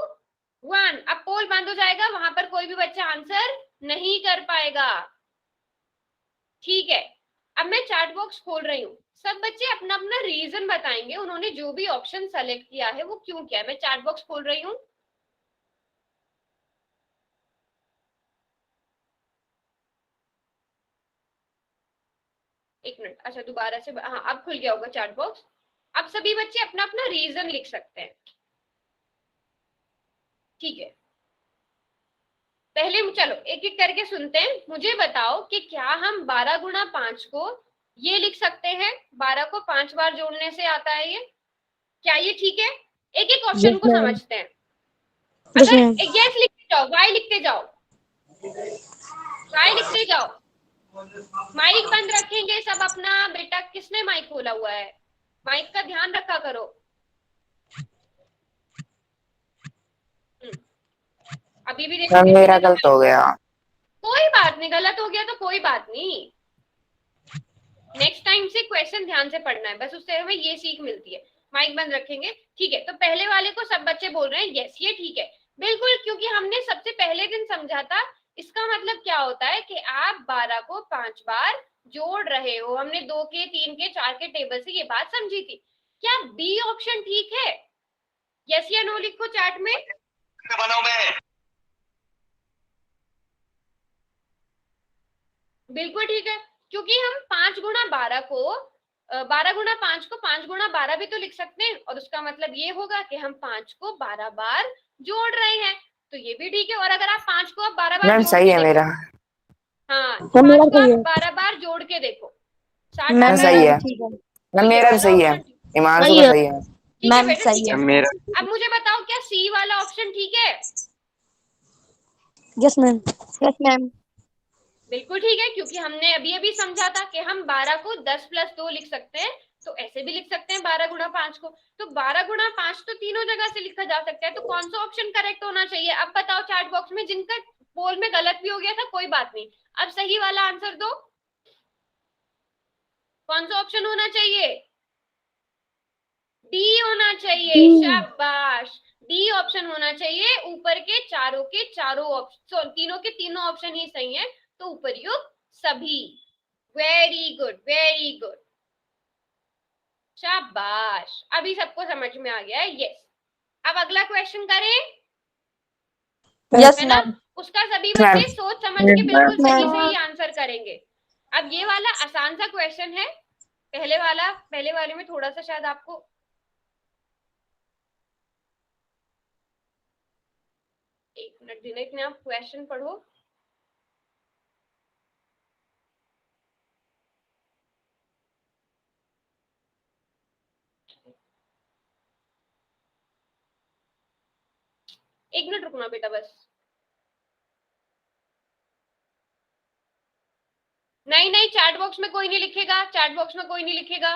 1। अब पोल बंद हो जाएगा, वहां पर कोई भी बच्चा आंसर नहीं कर पाएगा, ठीक है। अब मैं चैट बॉक्स खोल रही हूँ, सब बच्चे अपना अपना रीजन बताएंगे, उन्होंने जो भी ऑप्शन सेलेक्ट किया है वो क्यों किया है। मैं चैट बॉक्स खोल रही हूँ। एक मिनट, अच्छा दोबारा से, हाँ अब खुल गया होगा चैट बॉक्स। अब सभी बच्चे अपना अपना रीजन लिख सकते हैं, ठीक है। पहले चलो एक एक करके सुनते हैं। मुझे बताओ कि क्या हम 12 गुणा 5 को ये लिख सकते हैं? 12 को 5 बार जोड़ने से आता है ये, क्या ये ठीक है? एक एक ऑप्शन को समझते हैं। अगर यस लिखते जाओ, वाई लिखते जाओ, वाई लिखते जाओ। माइक बंद रखेंगे सब अपना। बेटा किसने माइक खोला हुआ है? माइक का ध्यान रखा करो। अभी भी देखो मैम किसी मेरा ने तो गलत हो गया। कोई बात नहीं, गलत हो गया तो कोई बात नहीं। नेक्स्ट टाइम से क्वेश्चन ध्यान से पढ़ना है, बस उससे हमें ये सीख मिलती है। माइक बंद रखेंगे, ठीक है। तो पहले वाले को सब बच्चे बोल रहे हैं यस, ये ठीक है बिल्कुल, क्योंकि हमने सबसे पहले दिन समझा था। इसका मतलब क्या होता है कि आप 12 को 5 बार जोड़ रहे हो। हमने 2 के 3 के 4 के टेबल से ये बात समझी थी। क्या बी ऑप्शन ठीक है? यस या नो लिखो चैट में। बिल्कुल ठीक है, क्योंकि हम 5 गुणा 12 को 12 गुणा 5 को 5 गुणा 12 भी तो लिख सकते हैं, और उसका मतलब ये होगा कि हम 5 को 12 बार जोड़ रहे हैं, तो ये भी ठीक है। और अगर आप 5 को आप 12 बार मैम जोड़ सही के है देखो, मेरा। हाँ तो 5 मेरा को सही आप है। 12 बार जोड़ के देखो, 60 मैम आता सही है। है। ठीक है। मैम तो ये मेरा भी वाला सही है, ऑप्शन हिमांशु सही का है। सही है। ठीक है मैम बेटा, सही ठीक है। है। मेरा अब मुझे बताओ क्या सी वाला ऑप्शन ठीक है? Yes ma'am. Yes ma'am. बिल्कुल ठीक है, क्योंकि हमने अभी अभी समझा था कि हम 12 को 10 + 2 लिख सकते हैं, तो ऐसे भी लिख सकते हैं 12 गुणा 5 को। तो 12 गुणा 5 तो तीनों जगह से लिखा जा सकता है, तो कौन सा ऑप्शन करेक्ट होना चाहिए? अब बताओ चैट बॉक्स में, जिनका पोल में गलत भी हो गया था कोई बात नहीं, अब सही वाला आंसर दो। कौन सा ऑप्शन होना चाहिए? डी होना चाहिए, शाबाश। डी ऑप्शन होना चाहिए। ऊपर के चारों ऑप्शन, तीनों के तीनों ऑप्शन ही सही है, तो उपरयुक्त सभी। वेरी गुड, वेरी गुड, शाबाश। अभी सबको समझ में आ गया है। यस, अब अगला क्वेश्चन करें, यस है ना? मैम। उसका सभी मैम बच्चे सोच समझ के बिल्कुल सही मैम। से ही आंसर करेंगे। अब ये वाला आसान सा क्वेश्चन है। पहले वाले में थोड़ा सा शायद आपको, एक मिनट दिनेश ने, आप क्वेश्चन पढ़ो। एक मिनट रुकना बेटा बस। नहीं नहीं, चैट बॉक्स में कोई नहीं लिखेगा, चैट बॉक्स में कोई नहीं लिखेगा।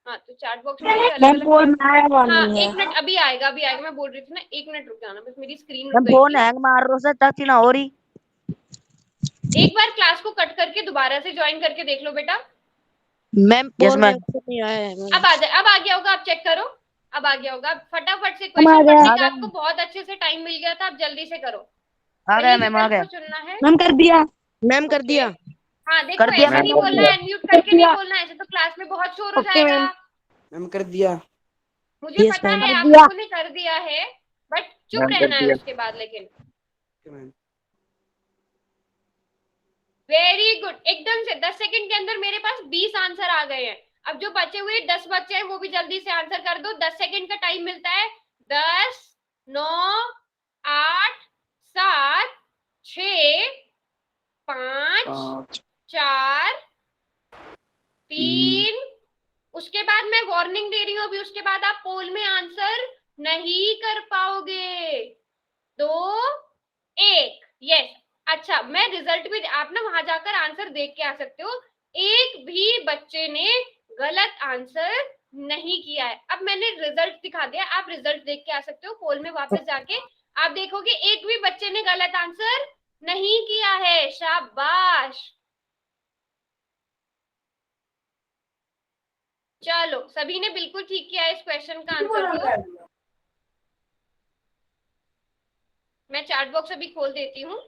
हाँ, तो चैट बॉक्स में मुझे अलग अलग, हाँ एक मिनट, अभी आएगा अभी आएगा। मैं बोल रही थी ना, एक मिनट रुक जाना, बस मेरी स्क्रीन रुक मैम गई फोन थी। हैंग मार रहा है, टच ना हो रही। एक बार क्लास को कट करके दोबारा से ज्वाइन करके देख लो बेटा। Ma'am yes ma'am. अब आ जाए, अब आ गया होगा, आप चेक करो। अब आ गया होगा। फटाफट से हम आ क्वेश्चन गया। पढ़ने आ का गया आपको बहुत अच्छे से टाइम मिल गया था, अब जल्दी से करो। आ सही गया मैम, आ विकल्प गया को चुनना है। मैम कर दिया। मैम कर ओके, दिया। हाँ देखो कर दिया ऐसे मैम, नहीं कर बोलना दिया। है, अनम्यूट करके नहीं बोलना है, ऐसे तो क्लास में बहुत शोर हो ओके जाएगा। मैम। मैम कर दिया। मुझे यस पता मैम। है कर आप दिया। लोगों ने कर दिया है, बट चुप मैम कर रहना है दिया। उसके बाद। लेकिन मैम वेरी गुड, एकदम से 10 सेकंड के अंदर मेरे पास 20 आंसर आ गए हैं। अब जो बचे हुए 10 बच्चे हैं वो भी जल्दी से आंसर कर दो। 10 सेकंड का टाइम मिलता है। 10, 9, 8, 7, 6, 5, 4, 3। उसके बाद मैं वार्निंग दे रही हूँ, अभी उसके बाद आप पोल में आंसर नहीं कर पाओगे। 2, 1, यस। अच्छा, मैं रिजल्ट भी, आप ना वहां जाकर आंसर देख के आ सकते हो। एक भी बच्चे ने गलत आंसर नहीं किया है। अब मैंने रिजल्ट दिखा दिया, आप रिजल्ट देख के आ सकते हो पोल में वापस जाके। आप देखोगे एक भी बच्चे ने गलत आंसर नहीं किया है, शाबाश। चलो, सभी ने बिल्कुल ठीक किया है इस क्वेश्चन का आंसर को। मैं चैट बॉक्स अभी खोल देती हूँ।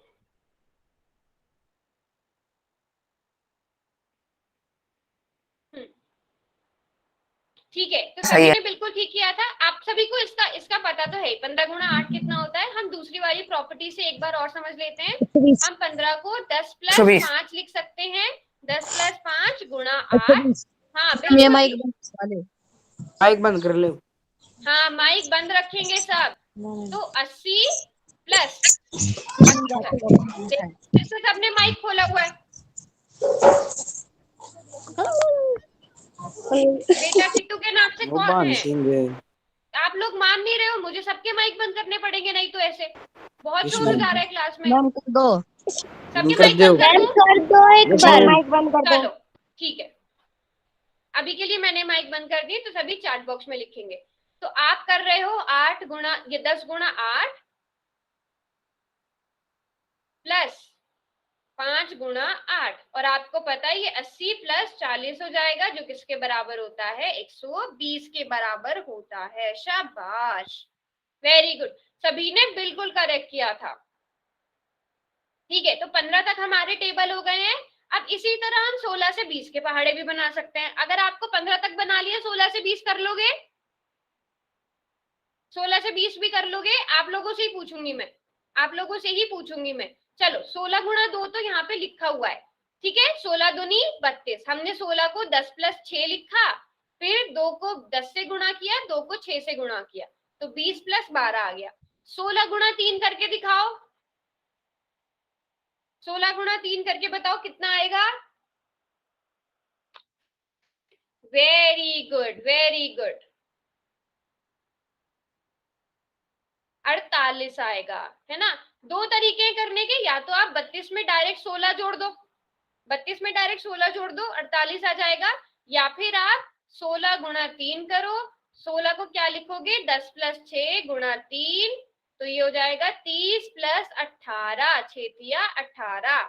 ठीक है, तो सही सभी है। ने बिल्कुल ठीक किया था। आप सभी को इसका इसका पता तो है, 15 गुणा 8 कितना होता है। हम दूसरी वाली प्रॉपर्टी से एक बार और समझ लेते हैं। हम 15 को 10 + 120। 5 लिख सकते हैं। 10 + 5 गुणा 8। 120। हाँ ये बिल्कुल माइक ठीक। वाले माइक बंद कर ले। हाँ माइक बंद रखेंगे सब। तो 80 प्लस सबने माइक खोला हुआ है। बेटा किट्टू के नाम से वो कौन बान है? सिंह है। आप लोग मान नहीं रहे हो, मुझे सबके माइक बंद करने पड़ेंगे, नहीं तो ऐसे बहुत इस शोर हो जा रहा है क्लास में। मैम कर दो। सबके कर माइक दो। बंद कर दूं? कर दो एक बस बार मैम। माइक बंद कर दो। चलो ठीक है, अभी के लिए मैंने माइक बंद कर दी, तो सभी चैट बॉक्स में लिखेंगे। तो आप कर रहे हो 8 गुणा, ये 10 गुणा 8 प्लस 5 गुणा 8, और आपको पता है ये 80 प्लस 40 हो जाएगा, जो किसके बराबर होता है? 120 के बराबर होता है। शाबाश, वेरी गुड, सभी ने बिल्कुल करेक्ट किया था। ठीक है, तो 15 तक हमारे टेबल हो गए हैं। अब इसी तरह हम 16 से 20 के पहाड़े भी बना सकते हैं। अगर आपको 15 तक बना लिया, 16 से 20 कर लोगे? 16 से 20 भी कर लोगे? आप लोगों से ही पूछूंगी मैं, आप लोगों से ही पूछूंगी मैं। चलो 16 गुणा 2 तो यहाँ पे लिखा हुआ है, ठीक है, 16 दूनी 32। हमने 16 को 10 प्लस 6 लिखा, फिर 2 को 10 से गुणा किया, 2 को 6 से गुणा किया, तो 20 प्लस 12 आ गया। 16 गुणा 3 करके दिखाओ, 16 गुणा 3 करके बताओ कितना आएगा? वेरी गुड, वेरी गुड, 48 आएगा, है ना। दो तरीके हैं करने के, या तो आप 32 में डायरेक्ट 16 जोड़ दो, 32 में डायरेक्ट 16 जोड़ दो, 48 आ जाएगा। या फिर आप 16 गुणा 3 करो, 16 को क्या लिखोगे? 10 प्लस 6 गुणा 3, तो ये हो जाएगा 30 प्लस 18, 6 तिया 18,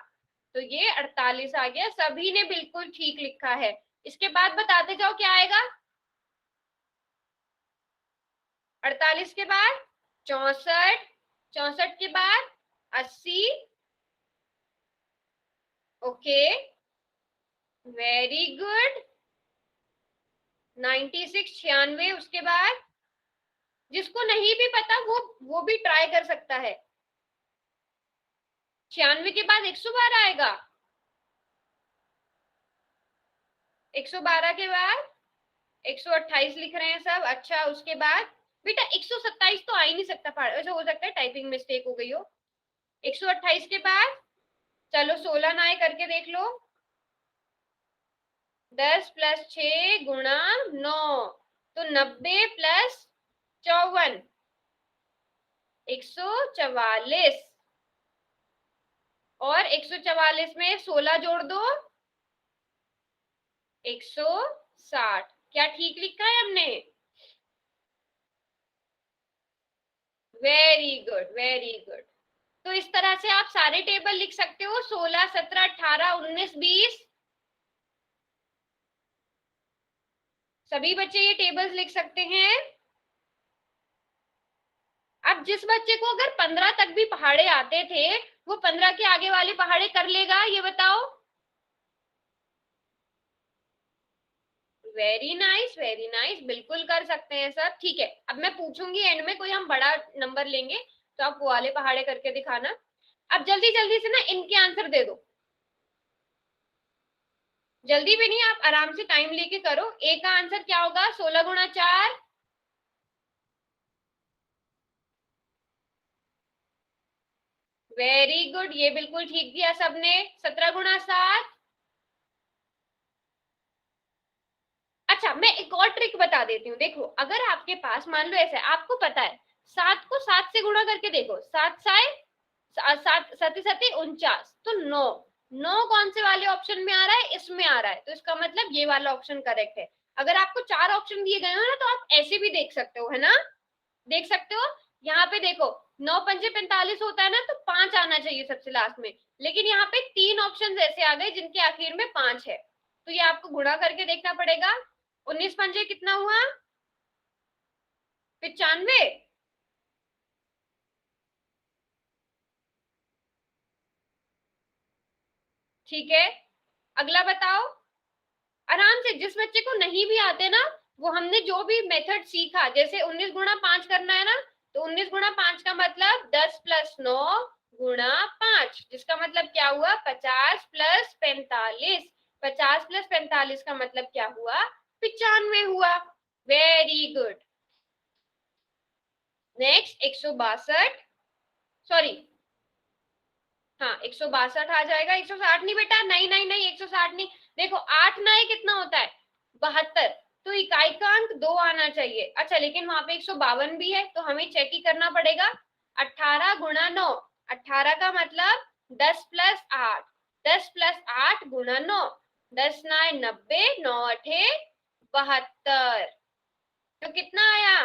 तो ये 48 आ गया। सभी ने बिल्कुल ठीक लिखा है। इसके बाद बताते जाओ क्या आएगा। 48 के बाद 64, 64 के बाद 80, ओके, वेरी गुड, 96, 96, उसके बाद जिसको नहीं भी पता वो भी ट्राई कर सकता है। 96 के बाद 112 आएगा, 112 के बाद 128 लिख रहे हैं सब। अच्छा, उसके बाद बेटा 127 तो आ ही नहीं सकता, ऐसा हो सकता है टाइपिंग मिस्टेक हो गई हो। 128 के बाद चलो 16 ना करके देख लो, 10 प्लस 6 गुणा 9, तो 90 प्लस 54, 144, और 144 में 16 जोड़ दो, 160। क्या ठीक लिखा है हमने? Very good, very good. तो इस तरह से आप सारे टेबल लिख सकते हो, 16, 17, 18, 19, 20, सभी बच्चे ये टेबल्स लिख सकते हैं। अब जिस बच्चे को अगर 15 तक भी पहाड़े आते थे, वो 15 के आगे वाले पहाड़े कर लेगा, ये बताओ। वेरी नाइस, वेरी नाइस, बिल्कुल कर सकते हैं सब। ठीक है, अब मैं पूछूंगी एंड में, कोई हम बड़ा नंबर लेंगे तो आप वो वाले पहाड़े करके दिखाना। अब जल्दी जल्दी से ना इनके आंसर दे दो, जल्दी भी नहीं, आप आराम से टाइम लेके करो। ए का आंसर क्या होगा? 16 गुणा 4, वेरी गुड, ये बिल्कुल ठीक दिया सबने। 17 गुणा 7। अच्छा, मैं एक और ट्रिक बता देती हूँ। देखो, अगर आपके पास मान लो ऐसा है, आपको पता है 7 को 7 से गुणा करके देखो, 7 7 7 7 49, तो 9, 9 कौन से वाले ऑप्शन में आ रहा है? इसमें आ रहा है, तो इसका मतलब ये वाला ऑप्शन करेक्ट है। अगर आपको 4 ऑप्शन दिए गए हो ना, तो आप ऐसे भी देख सकते हो, है ना, देख सकते हो। यहाँ पे देखो, 9 पंजे 45 होता है ना, तो 5 आना चाहिए सबसे लास्ट में, लेकिन यहाँ पे 3 ऑप्शन ऐसे आ गए जिनके आखिर में 5 है, तो ये आपको गुणा करके देखना पड़ेगा। 19 पंजे कितना हुआ? 95। ठीक है, अगला बताओ आराम से। जिस बच्चे को नहीं भी आते ना, वो हमने जो भी मेथड सीखा, जैसे 19 गुणा 5 करना है ना, तो 19 गुणा 5 का मतलब 10 प्लस 9 गुणा 5, जिसका मतलब क्या हुआ? 50 प्लस 45, 50 प्लस 45 का मतलब क्या हुआ? 95 हुआ। Very good. नेक्स्ट 162, सॉरी, हाँ 162 आ जाएगा। 160 नहीं बेटा, नहीं नहीं नहीं 160 नहीं। देखो 8 9 कितना होता है 72, तो इकाई का अंक 2 आना चाहिए। अच्छा लेकिन वहां पे 152 भी है, तो हमें चेक ही करना पड़ेगा। 18 गुणा 9, 18 का मतलब 10 प्लस 8, 10 प्लस 8 गुणा 9, 10 9 90, 9 8 72, तो कितना आया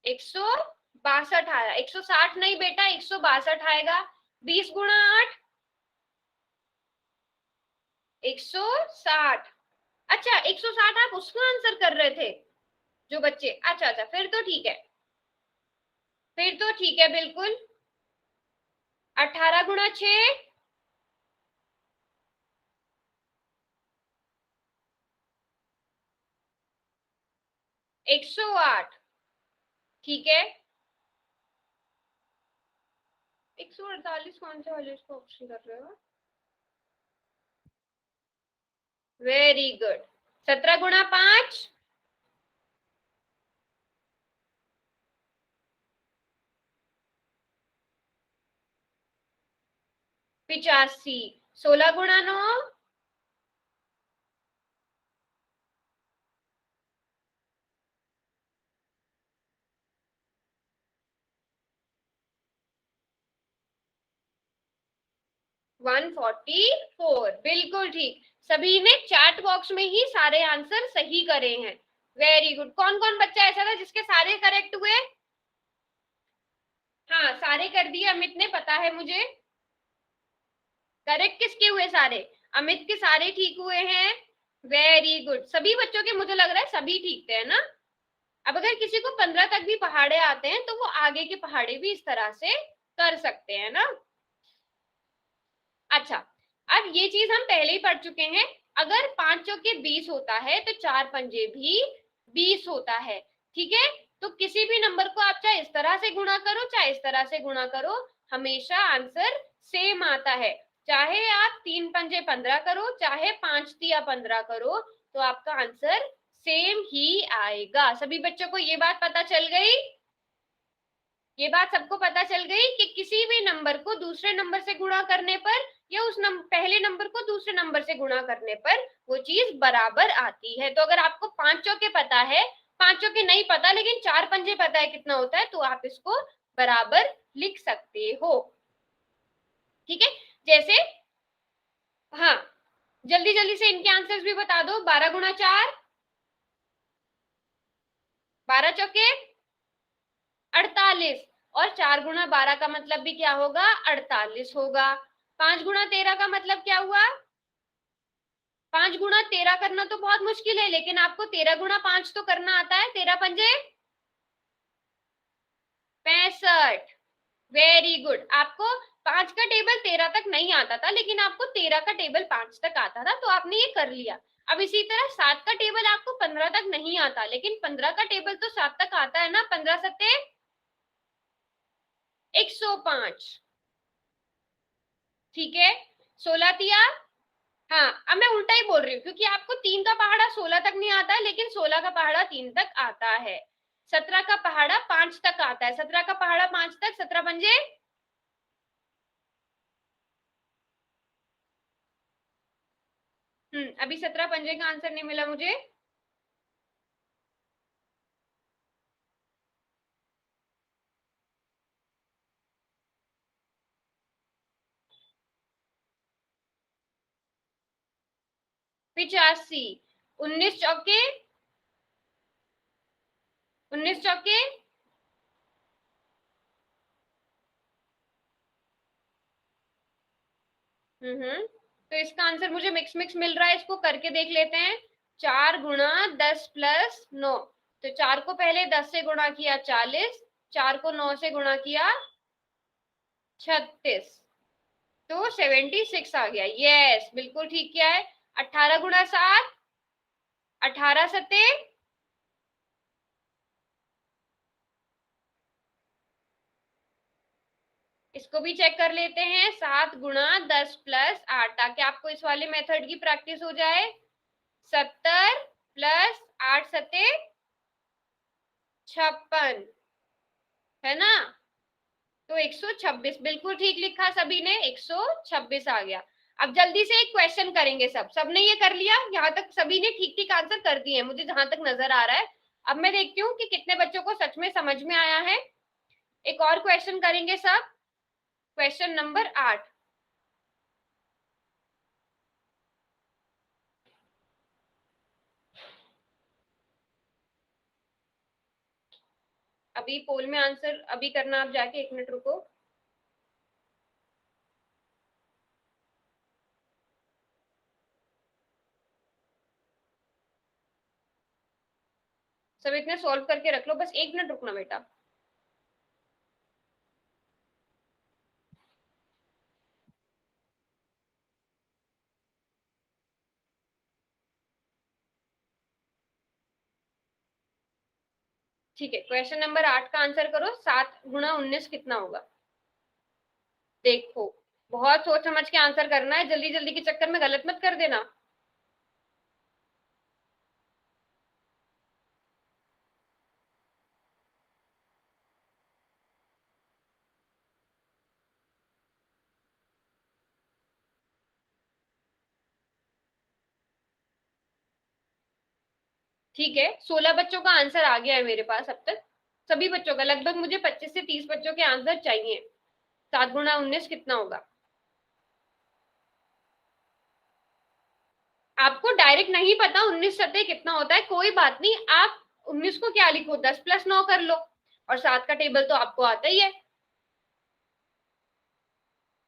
162 आया। 160 नहीं बेटा 162 आएगा। 20 गुणा 8 160। अच्छा 160 आप उसका आंसर कर रहे थे जो बच्चे, अच्छा अच्छा फिर तो ठीक है, फिर तो ठीक है बिल्कुल। 18 गुणा 6 108, ठीक है। 148 कौन से वाले इसको ऑप्शन कर रहे हो? Very good. 17 गुणा 5 85, 16 गुणा 9 144, बिल्कुल ठीक। सभी ने चैट बॉक्स में ही सारे आंसर सही करे हैं। Very good. कौन कौन बच्चा ऐसा था जिसके सारे करेक्ट हुए? हाँ सारे कर दिए अमित ने, पता है मुझे। करेक्ट किसके हुए सारे? अमित के सारे ठीक हुए हैं। Very good. सभी बच्चों के मुझे लग रहा है सभी ठीक थे, है ना? अब अगर किसी को 15 तक भी पहाड़े आते हैं तो वो आगे के पहाड़े भी इस तरह से कर सकते हैं ना। अच्छा अब ये चीज हम पहले ही पढ़ चुके हैं। अगर 5 चौके 20 होता है तो 4 पंजे भी 20 होता है, ठीक है। तो किसी भी नंबर को आप चाहे इस तरह से गुणा करो चाहे इस तरह से गुणा करो, हमेशा आंसर सेम आता है। चाहे आप 3 पंजे 15 करो चाहे 5 तिया 15 करो, तो आपका आंसर सेम ही आएगा। सभी बच्चों को ये बात पता चल गई? ये बात सबको पता चल गई कि किसी भी नंबर को दूसरे नंबर से गुणा करने पर या उस पहले नंबर को दूसरे नंबर से गुणा करने पर वो चीज बराबर आती है। तो अगर आपको 5 चौके पता है, 5 चौके नहीं पता लेकिन 4 पंजे पता है कितना होता है, तो आप इसको बराबर लिख सकते हो, ठीक है। जैसे हाँ जल्दी जल्दी से इनके आंसर्स भी बता दो। 12 गुणा 4 12 चौके 48, और 4 गुणा 12 का मतलब भी क्या होगा 48 होगा। 5 गुणा 13 का मतलब क्या हुआ? 5 गुणा 13 करना तो बहुत मुश्किल है, लेकिन आपको 13 गुणा 5 तो करना आता है। 13 पंजे 65, वेरी गुड। आपको 5 का टेबल 13 तक नहीं आता था, लेकिन आपको 13 का टेबल 5 तक आता था, तो आपने ये कर लिया। अब इसी तरह 7 का टेबल आपको 15 तक नहीं आता, लेकिन 15 का टेबल तो 7 तक आता है ना। 15 सत्ते 105, ठीक है। 16 तिया, हाँ अब मैं उल्टा ही बोल रही हूँ क्योंकि आपको 3 का पहाड़ा 16 तक नहीं आता है, लेकिन 16 का पहाड़ा 3 तक आता है। 17 का पहाड़ा 5 तक आता है, 17 का पहाड़ा 5 तक, 17 पंजे अभी 17 पंजे का आंसर नहीं मिला मुझे। पिचासी। 19 चौके 19 चौके तो इसका आंसर मुझे मिक्स मिक्स मिल रहा है, इसको करके देख लेते हैं। 4 गुणा 10 प्लस 9, तो 4 को पहले 10 से गुणा किया 40, 4 को 9 से गुणा किया 36, तो 76 आ गया। यस बिल्कुल ठीक किया है। 18 गुणा 7 18 सत्ते इसको भी चेक कर लेते हैं। 7 गुणा 10 प्लस 8, ताकि आपको इस वाले मेथड की प्रैक्टिस हो जाए। 70 प्लस 8 सत्ते 156 है ना, तो 126 बिल्कुल ठीक लिखा सभी ने, 126 आ गया। अब जल्दी से एक क्वेश्चन करेंगे, सबने ये कर लिया, यहाँ तक सभी ने ठीक ठीक आंसर कर दिए मुझे जहां तक नजर आ रहा है। अब मैं देखती हूँ कि कितने बच्चों को सच में समझ में आया है। एक और क्वेश्चन करेंगे सब, क्वेश्चन नंबर 8। अभी पोल में आंसर अभी करना, आप जाके 1 मिनट रुको। सब इतने सॉल्व करके रख लो, बस 1 मिनट रुकना बेटा। ठीक है, क्वेश्चन नंबर 8 का आंसर करो। 7 गुणा 19 कितना होगा? देखो, बहुत सोच समझ के आंसर करना है, जल्दी जल्दी के चक्कर में गलत मत कर देना। ठीक है, 16 बच्चों का आंसर आ गया है मेरे पास अब तक, सभी बच्चों का। लगभग मुझे 25 से 30 बच्चों के आंसर चाहिए। 7 गुणा 19 कितना होगा? आपको डायरेक्ट नहीं पता 19 सतह कितना होता है, कोई बात नहीं, आप 19 को क्या लिखो, 10 + 9 कर लो, और 7 का टेबल तो आपको आता ही है।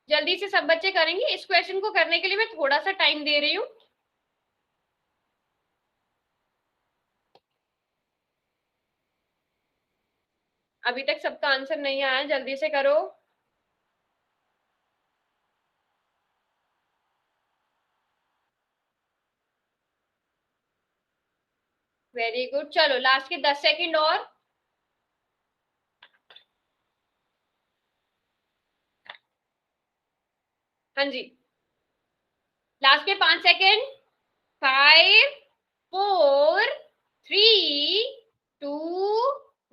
जल्दी से सब बच्चे करेंगे। इस क्वेश्चन को करने के लिए मैं थोड़ा सा टाइम दे रही हूँ। अभी तक सबका आंसर नहीं आया, जल्दी से करो। वेरी गुड, चलो लास्ट के 10 सेकंड और। हाँ जी, लास्ट के 5 सेकंड। 5 4 3 2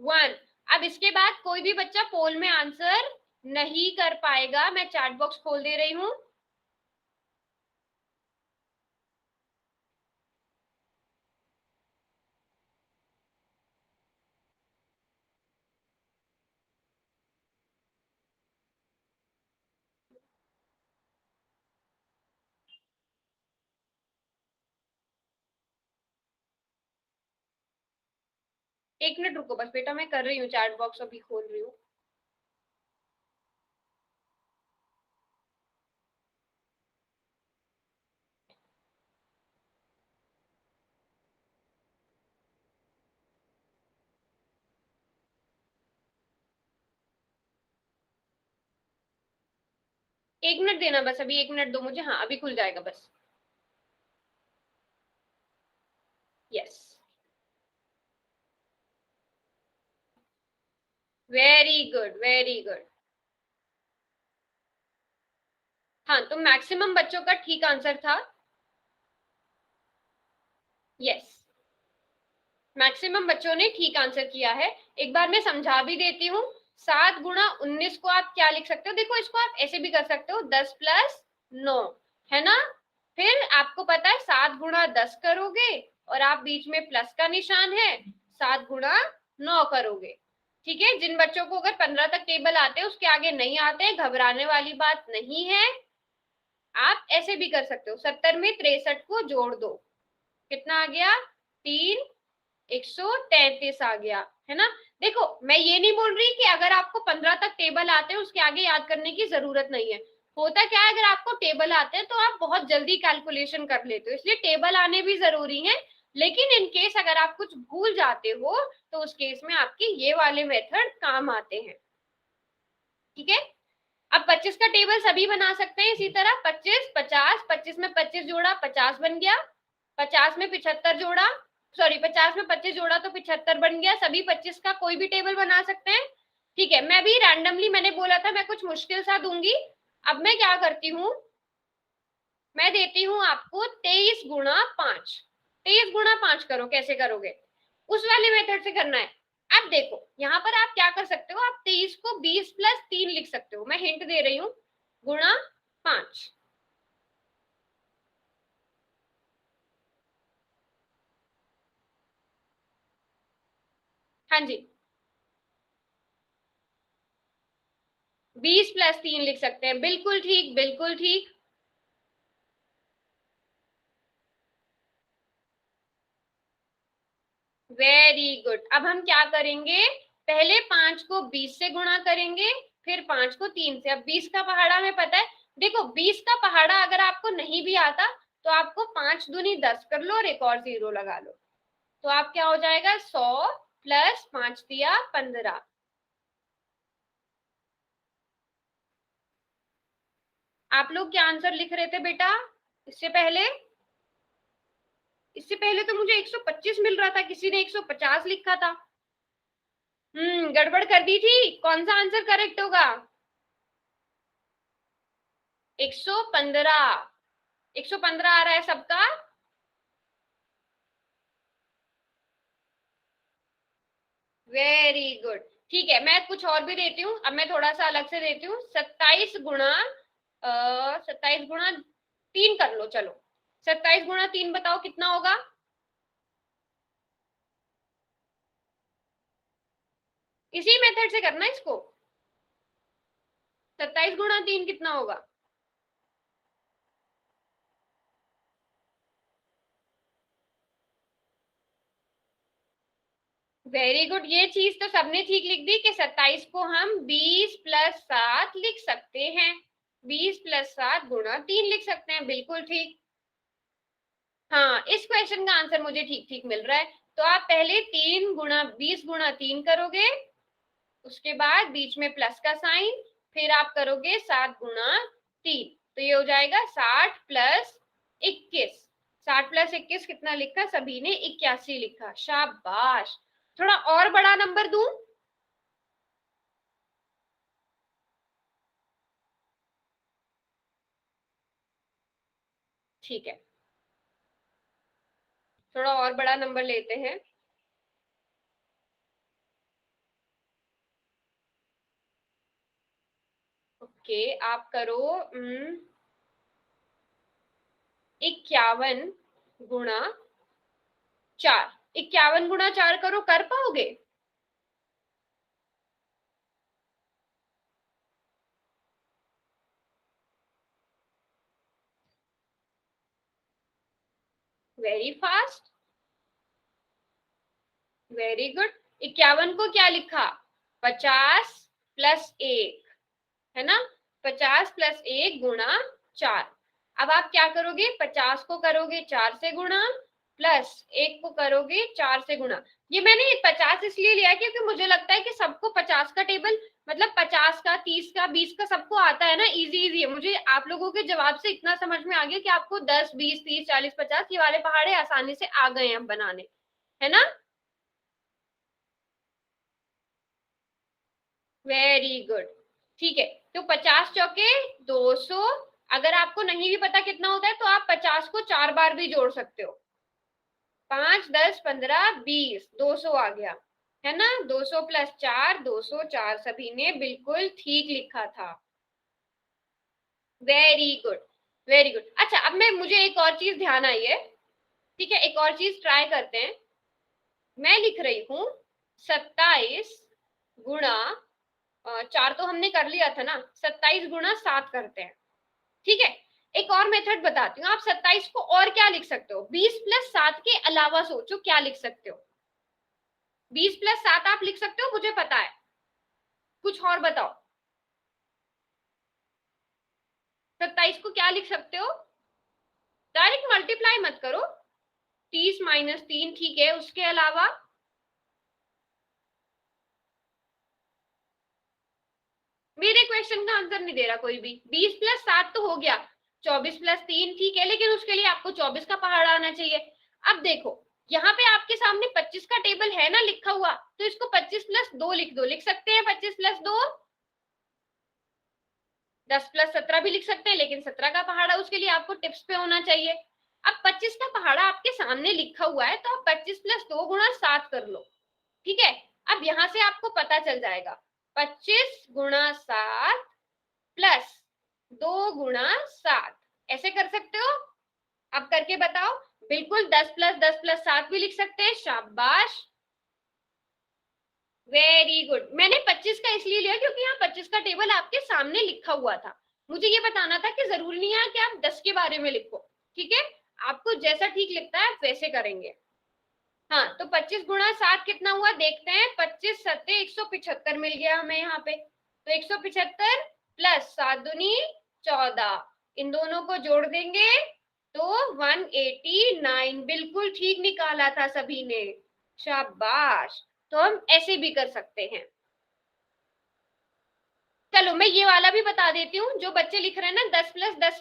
1। अब इसके बाद कोई भी बच्चा पोल में आंसर नहीं कर पाएगा। मैं चैट बॉक्स खोल दे रही हूँ। एक मिनट रुको बस बेटा, मैं कर रही हूँ, चैट बॉक्स अभी खोल रही हूँ। एक मिनट देना बस, अभी 1 मिनट दो मुझे। हाँ, अभी खुल जाएगा बस। Yes, very good very good. हाँ, तो मैक्सिमम बच्चों का ठीक आंसर था। यस, मैक्सिमम बच्चों ने ठीक आंसर किया है। एक बार मैं समझा भी देती हूँ। 7 गुणा 19 को आप क्या लिख सकते हो? देखो, इसको आप ऐसे भी कर सकते हो, 10 + 9, है ना। फिर आपको पता है 7 गुणा 10 करोगे, और आप बीच में प्लस का निशान है, 7 गुणा 9 करोगे। ठीक है, जिन बच्चों को अगर 15 तक टेबल आते हैं, उसके आगे नहीं आते हैं, घबराने वाली बात नहीं है। आप ऐसे भी कर सकते हो, 70 में 63 को जोड़ दो, कितना आ गया? 3 133 आ गया, है ना। देखो, मैं ये नहीं बोल रही कि अगर आपको 15 तक टेबल आते हैं उसके आगे याद करने की जरूरत नहीं है। होता क्या है, अगर आपको टेबल आते हैं तो आप बहुत जल्दी कैलकुलेशन कर लेते हो, इसलिए टेबल आने भी जरूरी है। लेकिन इन केस अगर आप कुछ भूल जाते हो तो उस केस में आपके ये वाले मेथड काम आते हैं। ठीक है, अब 25 का टेबल सभी बना सकते हैं इसी तरह। 25 50, 25 में 25 जोड़ा 50 बन गया, 50 में 75 जोड़ा, सॉरी 50 में 25 जोड़ा तो 75 बन गया। सभी 25 का कोई भी टेबल बना सकते हैं। ठीक है, मैं भी रैंडमली, मैंने बोला था मैं कुछ मुश्किल सा दूंगी। अब मैं क्या करती हूँ, मैं देती हूँ आपको 23 गुणा 5। 23 गुणा 5 करो, कैसे करोगे? उस वाले मेथड से करना है। अब देखो यहाँ पर आप क्या कर सकते हो, आप 23 को 20 + 3 लिख सकते हो, मैं हिंट दे रही हूँ, गुणा 5। हाँ जी, 20 + 3 लिख सकते हैं, बिल्कुल ठीक, बिल्कुल ठीक। Very good. अब हम क्या करेंगे, पहले 5 को 20 से गुणा करेंगे, फिर 5 को 3 से। अब 20 का पहाड़ा हमें पता है, देखो 20 का पहाड़ा अगर आपको नहीं भी आता तो आपको 5 दूनी 10 कर लो और एक और 0 लगा लो, तो आप क्या हो जाएगा, 100 + 5 दिया 15। आप लोग क्या आंसर लिख रहे थे बेटा इससे पहले? इससे पहले तो मुझे 125 मिल रहा था, किसी ने 150 लिखा था। गड़बड़ कर दी थी। कौन सा आंसर करेक्ट होगा? 115। 115 आ रहा है सबका? Very good. ठीक है, मैं कुछ और भी देती हूँ, अब मैं थोड़ा सा अलग से देती हूँ। 27 गुणा 3 कर लो, चलो 27 गुणा 3 बताओ कितना होगा? इसी मेथड से करना इसको। 27 गुणा 3 कितना होगा? Very good. ये चीज तो सबने ठीक लिख दी कि 27 को हम 20 + 7 लिख सकते हैं, 20 + 7 गुणा 3 लिख सकते हैं, बिल्कुल ठीक। हाँ, इस क्वेश्चन का आंसर मुझे ठीक ठीक मिल रहा है। तो आप पहले 20 गुणा 3 करोगे, उसके बाद बीच में प्लस का साइन, फिर आप करोगे 7 गुणा 3, तो ये हो जाएगा 60 + 21। 60 + 21 कितना लिखा सभी ने? 81 लिखा, शाबाश। थोड़ा और बड़ा नंबर दूं? ठीक है, थोड़ा और बड़ा नंबर लेते हैं। ओके, आप करो 51 गुणा 4। 51 गुणा 4 करो, कर पाओगे? Very fast, very good. 51 को क्या लिखा? 50 + 1, है ना? 50 + 1 गुणा 4। अब आप क्या करोगे, 50 को करोगे 4 से गुणा, प्लस 1 को करोगे 4 से गुणा। ये मैंने 50 इसलिए लिया क्योंकि मुझे लगता है कि सबको 50 का टेबल, मतलब 50 का, 30 का, 20 का सबको आता है ना, इजी इजी है। मुझे आप लोगों के जवाब से इतना समझ में आ गया कि आपको 10, 20, 30, 40, 50 ये वाले पहाड़े आसानी से आ गए हैं बनाने, है ना? Very good. ठीक है, तो 50 चौके 200। अगर आपको नहीं भी पता कितना होता है तो आप 50 को 4 बार भी जोड़ सकते हो। 5, 10, 15, 20, 200 आ गया, है ना? 200 + 4, 204 सभी ने बिल्कुल ठीक लिखा था। Very good, very good. अच्छा, अब मुझे एक और चीज ध्यान आई है। ठीक है, एक और चीज ट्राई करते हैं। मैं लिख रही हूँ 27 गुणा 4 तो हमने कर लिया था ना, 27 गुणा 7 करते हैं। ठीक है, एक और मेथड बताती हूँ। आप 27 को और क्या लिख सकते हो, 20 + 7 के अलावा सोचो क्या लिख सकते हो। 20 + 7 आप लिख सकते हो, मुझे पता है, कुछ और बताओ। 27 को क्या लिख सकते हो? डायरेक्ट मल्टीप्लाई मत करो, 30 - 3, ठीक है, उसके अलावा? मेरे क्वेश्चन का आंसर नहीं दे रहा कोई भी। 20 + 7 तो हो गया, 24 + 3 ठीक है, लेकिन उसके लिए आपको 24 का पहाड़ा आना चाहिए। अब देखो, यहाँ पे आपके सामने 25 का टेबल है ना लिखा हुआ, तो इसको 25 + 2 लिख दो। लिख सकते हैं 25 + 2? 10 + 17 भी लिख सकते हैं, लेकिन 17 का पहाड़ा उसके लिए आपको टिप्स पे होना चाहिए। अब 25 का पहाड़ा आपके सामने लिखा हुआ है, तो आप 25 + 2 गुणा 7 कर लो। ठीक है, अब यहाँ से आपको पता चल जाएगा 25 गुणा 7 प्लस 2 गुणा 7, ऐसे कर सकते हो। अब करके बताओ। बिल्कुल 10 प्लस 7 भी लिख सकते हैं, शाबाश, वेरी गुड। मैंने 25 का इसलिए लिया क्योंकि यहाँ 25 का टेबल आपके सामने लिखा हुआ था। मुझे ये बताना था कि जरूरी नहीं है कि आप 10 के बारे में लिखो, ठीक है, आपको जैसा ठीक लगता है आप वैसे करेंगे। हाँ, तो 25 गुणा 7 कितना हुआ देखते हैं। 25 सत्ते 175 मिल गया हमें यहाँ पे। तो 175 प्लस 7 दूनी 14, इन दोनों को जोड़ देंगे तो 189, बिल्कुल ठीक निकाला था सभी ने, शाबाश। तो हम ऐसे भी कर सकते हैं। चलो मैं ये वाला भी बता देती हूँ, जो बच्चे लिख रहे हैं ना 10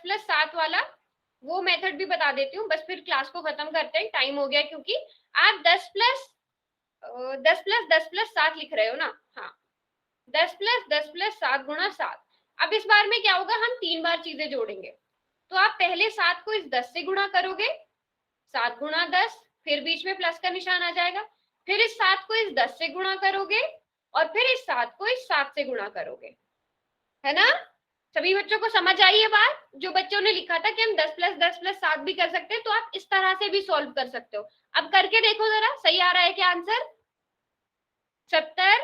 प्लस 7 वाला, वो मेथड भी बता देती हूँ, बस फिर क्लास को खत्म करते हैं, टाइम हो गया। क्योंकि आप 10 प्लस 7 लिख रहे हो ना, हाँ, 10 प्लस 7 गुणा 7। अब इस बार में क्या होगा, हम 3 बार चीजें जोड़ेंगे। तो आप पहले 7 को इस 10 से गुणा करोगे, 7 गुणा 10, फिर बीच में प्लस का निशान आ जाएगा। फिर इस 7 को इस 10 से गुणा करोगे और फिर इस 7 को इस 7 से गुणा करोगे, है ना। सभी बच्चों को समझ आई है बात। जो बच्चों ने लिखा था कि हम 10 प्लस 7 भी कर सकते हैं, तो आप इस तरह से भी सॉल्व कर सकते हो। अब करके देखो जरा, सही आ रहा है क्या आंसर? 70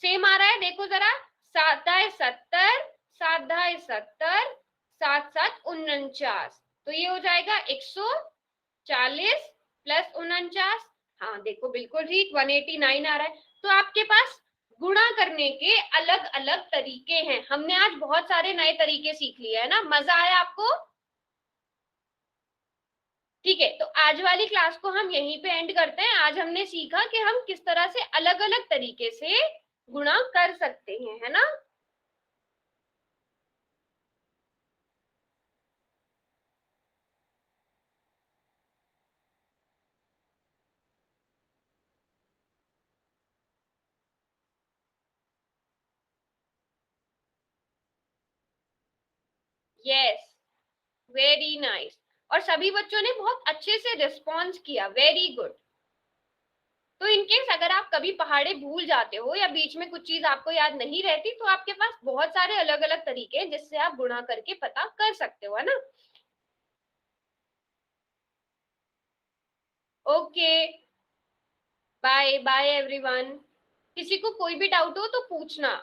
सेम आ रहा है, देखो जरा। 7 दाए 70, 7 दाए 70, 7 7 49, तो ये हो जाएगा 140 प्लस 49। हाँ देखो बिल्कुल ठीक, 189 आ रहा है। तो आपके पास गुणा करने के अलग अलग तरीके हैं। हमने आज बहुत सारे नए तरीके सीख लिए है ना, मजा आया आपको? ठीक है, तो आज वाली क्लास को हम यहीं पे एंड करते हैं। आज हमने सीखा कि हम किस तरह से अलग अलग तरीके से गुणा कर सकते हैं, है ना। Yes, very nice. और सभी बच्चों ने बहुत अच्छे से रिस्पॉन्स किया, वेरी गुड। तो इनकेस अगर आप कभी पहाड़े भूल जाते हो या बीच में कुछ चीज आपको याद नहीं रहती, तो आपके पास बहुत सारे अलग अलग तरीके हैं जिससे आप गुणा करके पता कर सकते हो, है ना। Okay, bye bye everyone. किसी को कोई भी डाउट हो तो पूछना।